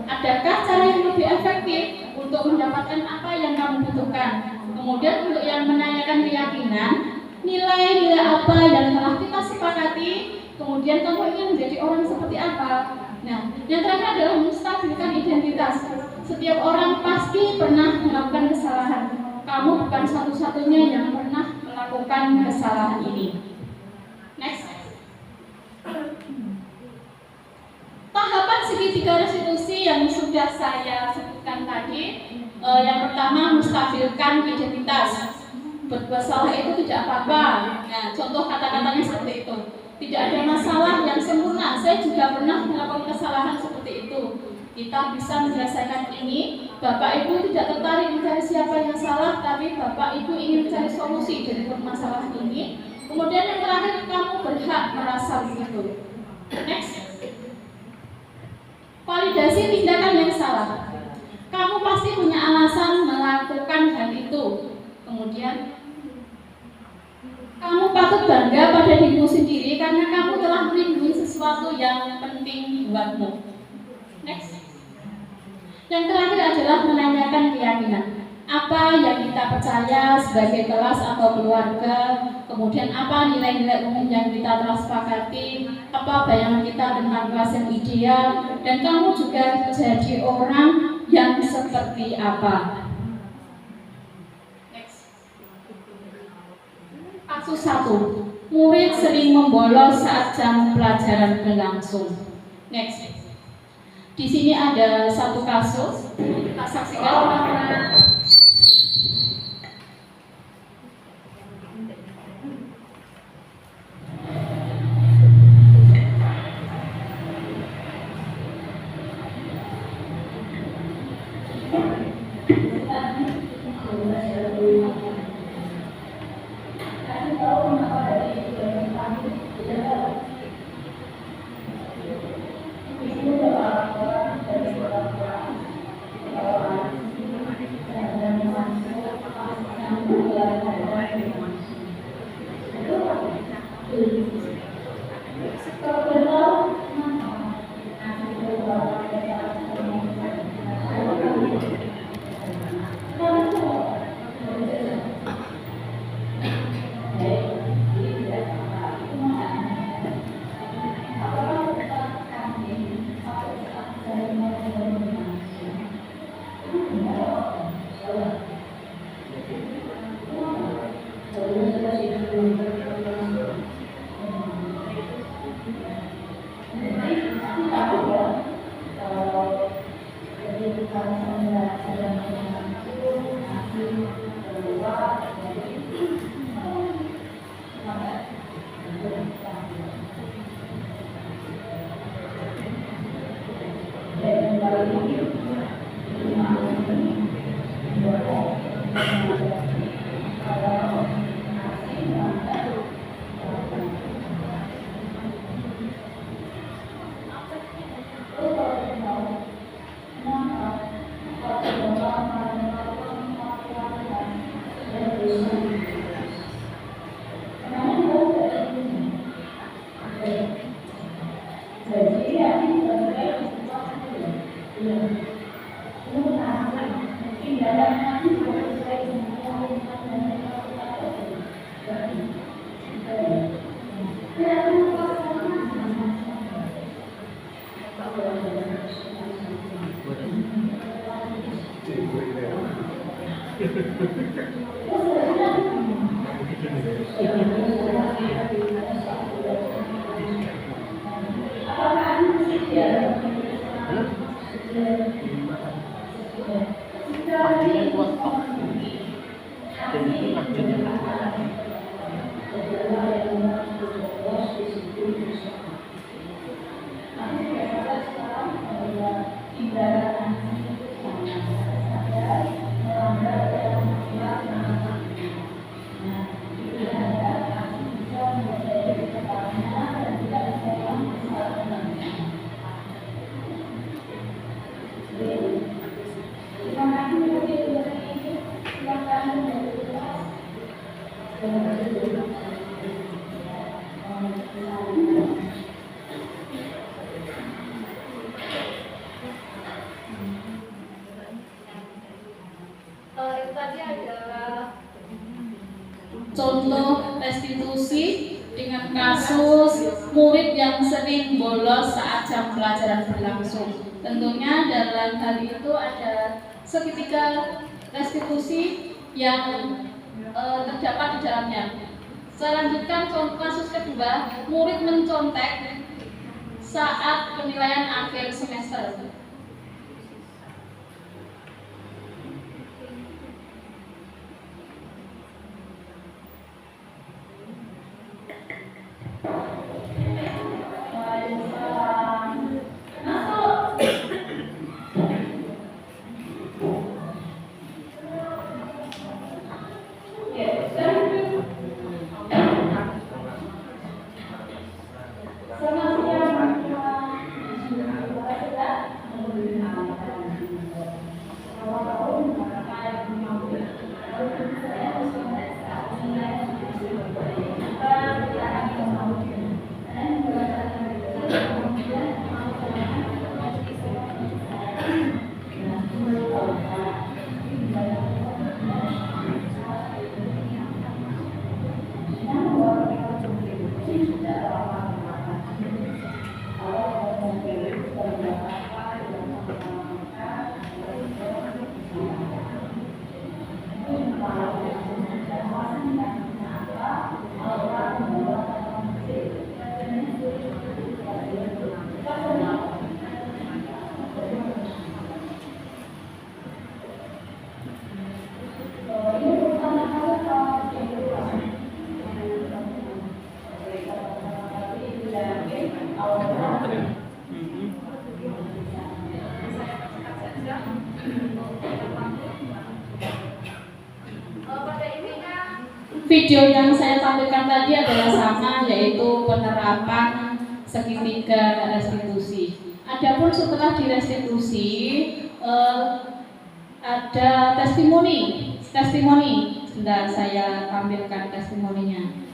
Adakah cara yang lebih efektif untuk mendapatkan apa yang kamu butuhkan? Kemudian untuk yang menanyakan keyakinan, nilai-nilai apa yang telah kita sepakati, kemudian kamu ingin menjadi orang seperti apa. Nah, yang terakhir adalah menstabilkan identitas. Setiap orang pasti pernah melakukan kesalahan. Kamu bukan satu-satunya yang pernah melakukan kesalahan ini. Next. Tahapan segitiga restitusi yang sudah saya sebutkan tadi, yang pertama menstabilkan identitas. Berbuat salah itu tidak apa-apa. Nah, contoh kata-katanya seperti itu. Tidak ada masalah yang sempurna. Saya juga pernah melakukan kesalahan seperti itu. Kita bisa menyelesaikan ini. Bapak Ibu tidak tertarik mencari siapa yang salah, tapi Bapak Ibu ingin mencari solusi dari permasalahan ini. Kemudian yang terakhir, kamu berhak merasa begitu. Next. Validasi tindakan yang salah. Kamu pasti punya alasan melakukan hal itu. Kemudian kamu patut bangga pada dirimu sendiri karena kamu telah melindungi sesuatu yang penting buatmu. Next. Yang terakhir adalah menanyakan keyakinan. Apa yang kita percaya sebagai kelas atau keluarga, kemudian apa nilai-nilai umum yang kita telah sepakati, apa bayangan kita tentang kelas yang ideal, dan kamu juga jadi orang yang seperti apa. Next. Kasus 1. Murid sering membolos saat jam pelajaran berlangsung. Next. Di sini ada satu kasus, kita saksikan. Itu tadi adalah contoh restitusi dengan kasus murid yang sering bolos saat jam pelajaran berlangsung. Tentunya dalam hal itu ada seketika restitusi yang terdapat di dalamnya. Saya lanjutkan kasus kedua, murid mencontek saat penilaian akhir semester. Video yang saya tampilkan tadi adalah sama, yaitu penerapan segitiga restitusi. Adapun setelah direstitusi ada testimoni. Sebentar, saya tampilkan testimoninya.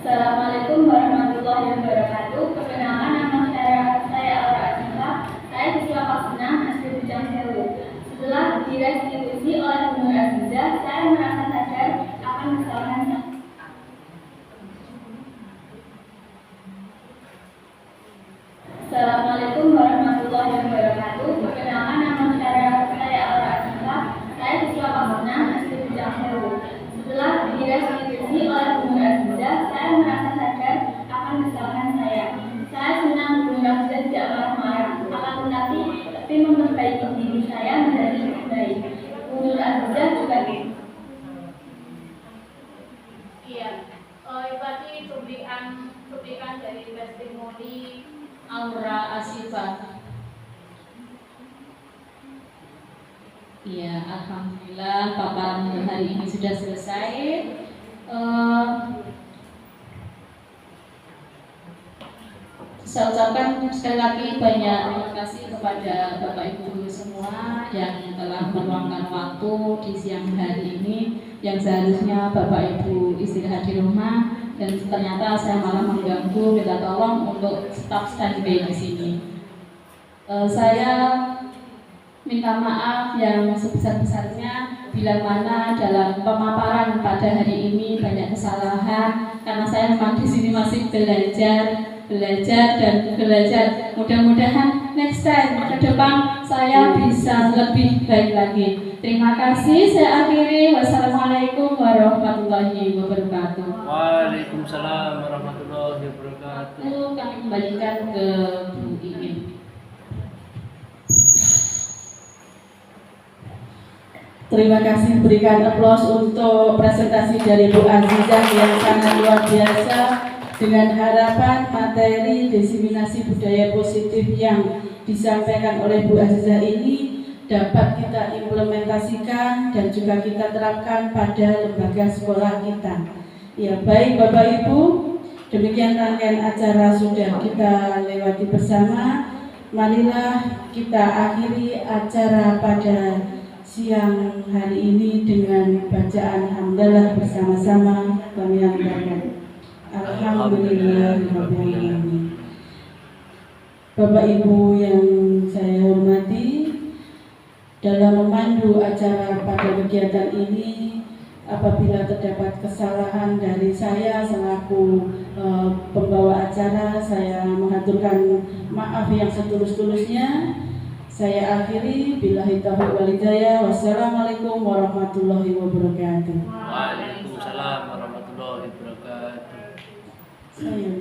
Assalamualaikum warahmatullahi wabarakatuh. Perkenalkan, nama saya Aura Aziza. Saya siswa kelas 6 SD Bujang Sewu. Setelah direstitusi oleh Bu Nur Aziza, saya merasa sadar akan kesalahan saya. Assalamualaikum warahmatullahi wabarakatuh. Perkenalkan, nama saya Aura Aziza. Saya siswa kelas 6 SD Bujang Sewu. Setelah direstitusi oleh Bu Nur Aziza, saya merasa sadar akan kesalahan saya. Saya senang Bu Nur Aziza tidak marah-marah, akan tetapi memperbaiki diri saya menjadi lebih baik. Bu Nur Aziza juga Iya, tadi cuplikan dari testimoni Aura Asifa. Iya, alhamdulillah paparan hari ini sudah selesai. Saya ucapkan sekali lagi banyak terima kasih kepada Bapak Ibu semua yang telah meluangkan waktu di siang hari ini, yang seharusnya Bapak Ibu istirahat di rumah dan ternyata saya malah mengganggu, minta tolong untuk staf standby di sini. Saya minta maaf yang sebesar-besarnya bila mana dalam pemaparan pada hari ini banyak kesalahan, karena saya memang di sini masih belajar. Mudah-mudahan next time ke depan saya bisa lebih baik lagi. Terima kasih, saya akhiri. Wassalamualaikum warahmatullahi wabarakatuh. Waalaikumsalam warahmatullahi wabarakatuh. Lalu kami kembalikan ke Bu Iin. Terima kasih, berikan aplaus untuk presentasi dari Bu Azizah yang sangat luar biasa, dengan harapan materi diseminasi budaya positif yang disampaikan oleh Bu Azizah ini dapat kita implementasikan dan juga kita terapkan pada lembaga sekolah kita. Ya, baik Bapak Ibu, demikian rangkaian acara sudah kita lewati bersama. Marilah kita akhiri acara pada siang hari ini dengan bacaan hamdalah bersama-sama. Kami hamdalah. Alhamdulillahirrahmanirrahim. Bapak Ibu yang saya hormati, dalam memandu acara pada kegiatan ini, apabila terdapat kesalahan dari saya selaku pembawa acara, saya mengaturkan maaf yang setulus-tulusnya. Saya akhiri, billahi taufiq wal hidayah. Wassalamualaikum warahmatullahi wabarakatuh. Waalaikumsalam warahmatullahi wabarakatuh. Saya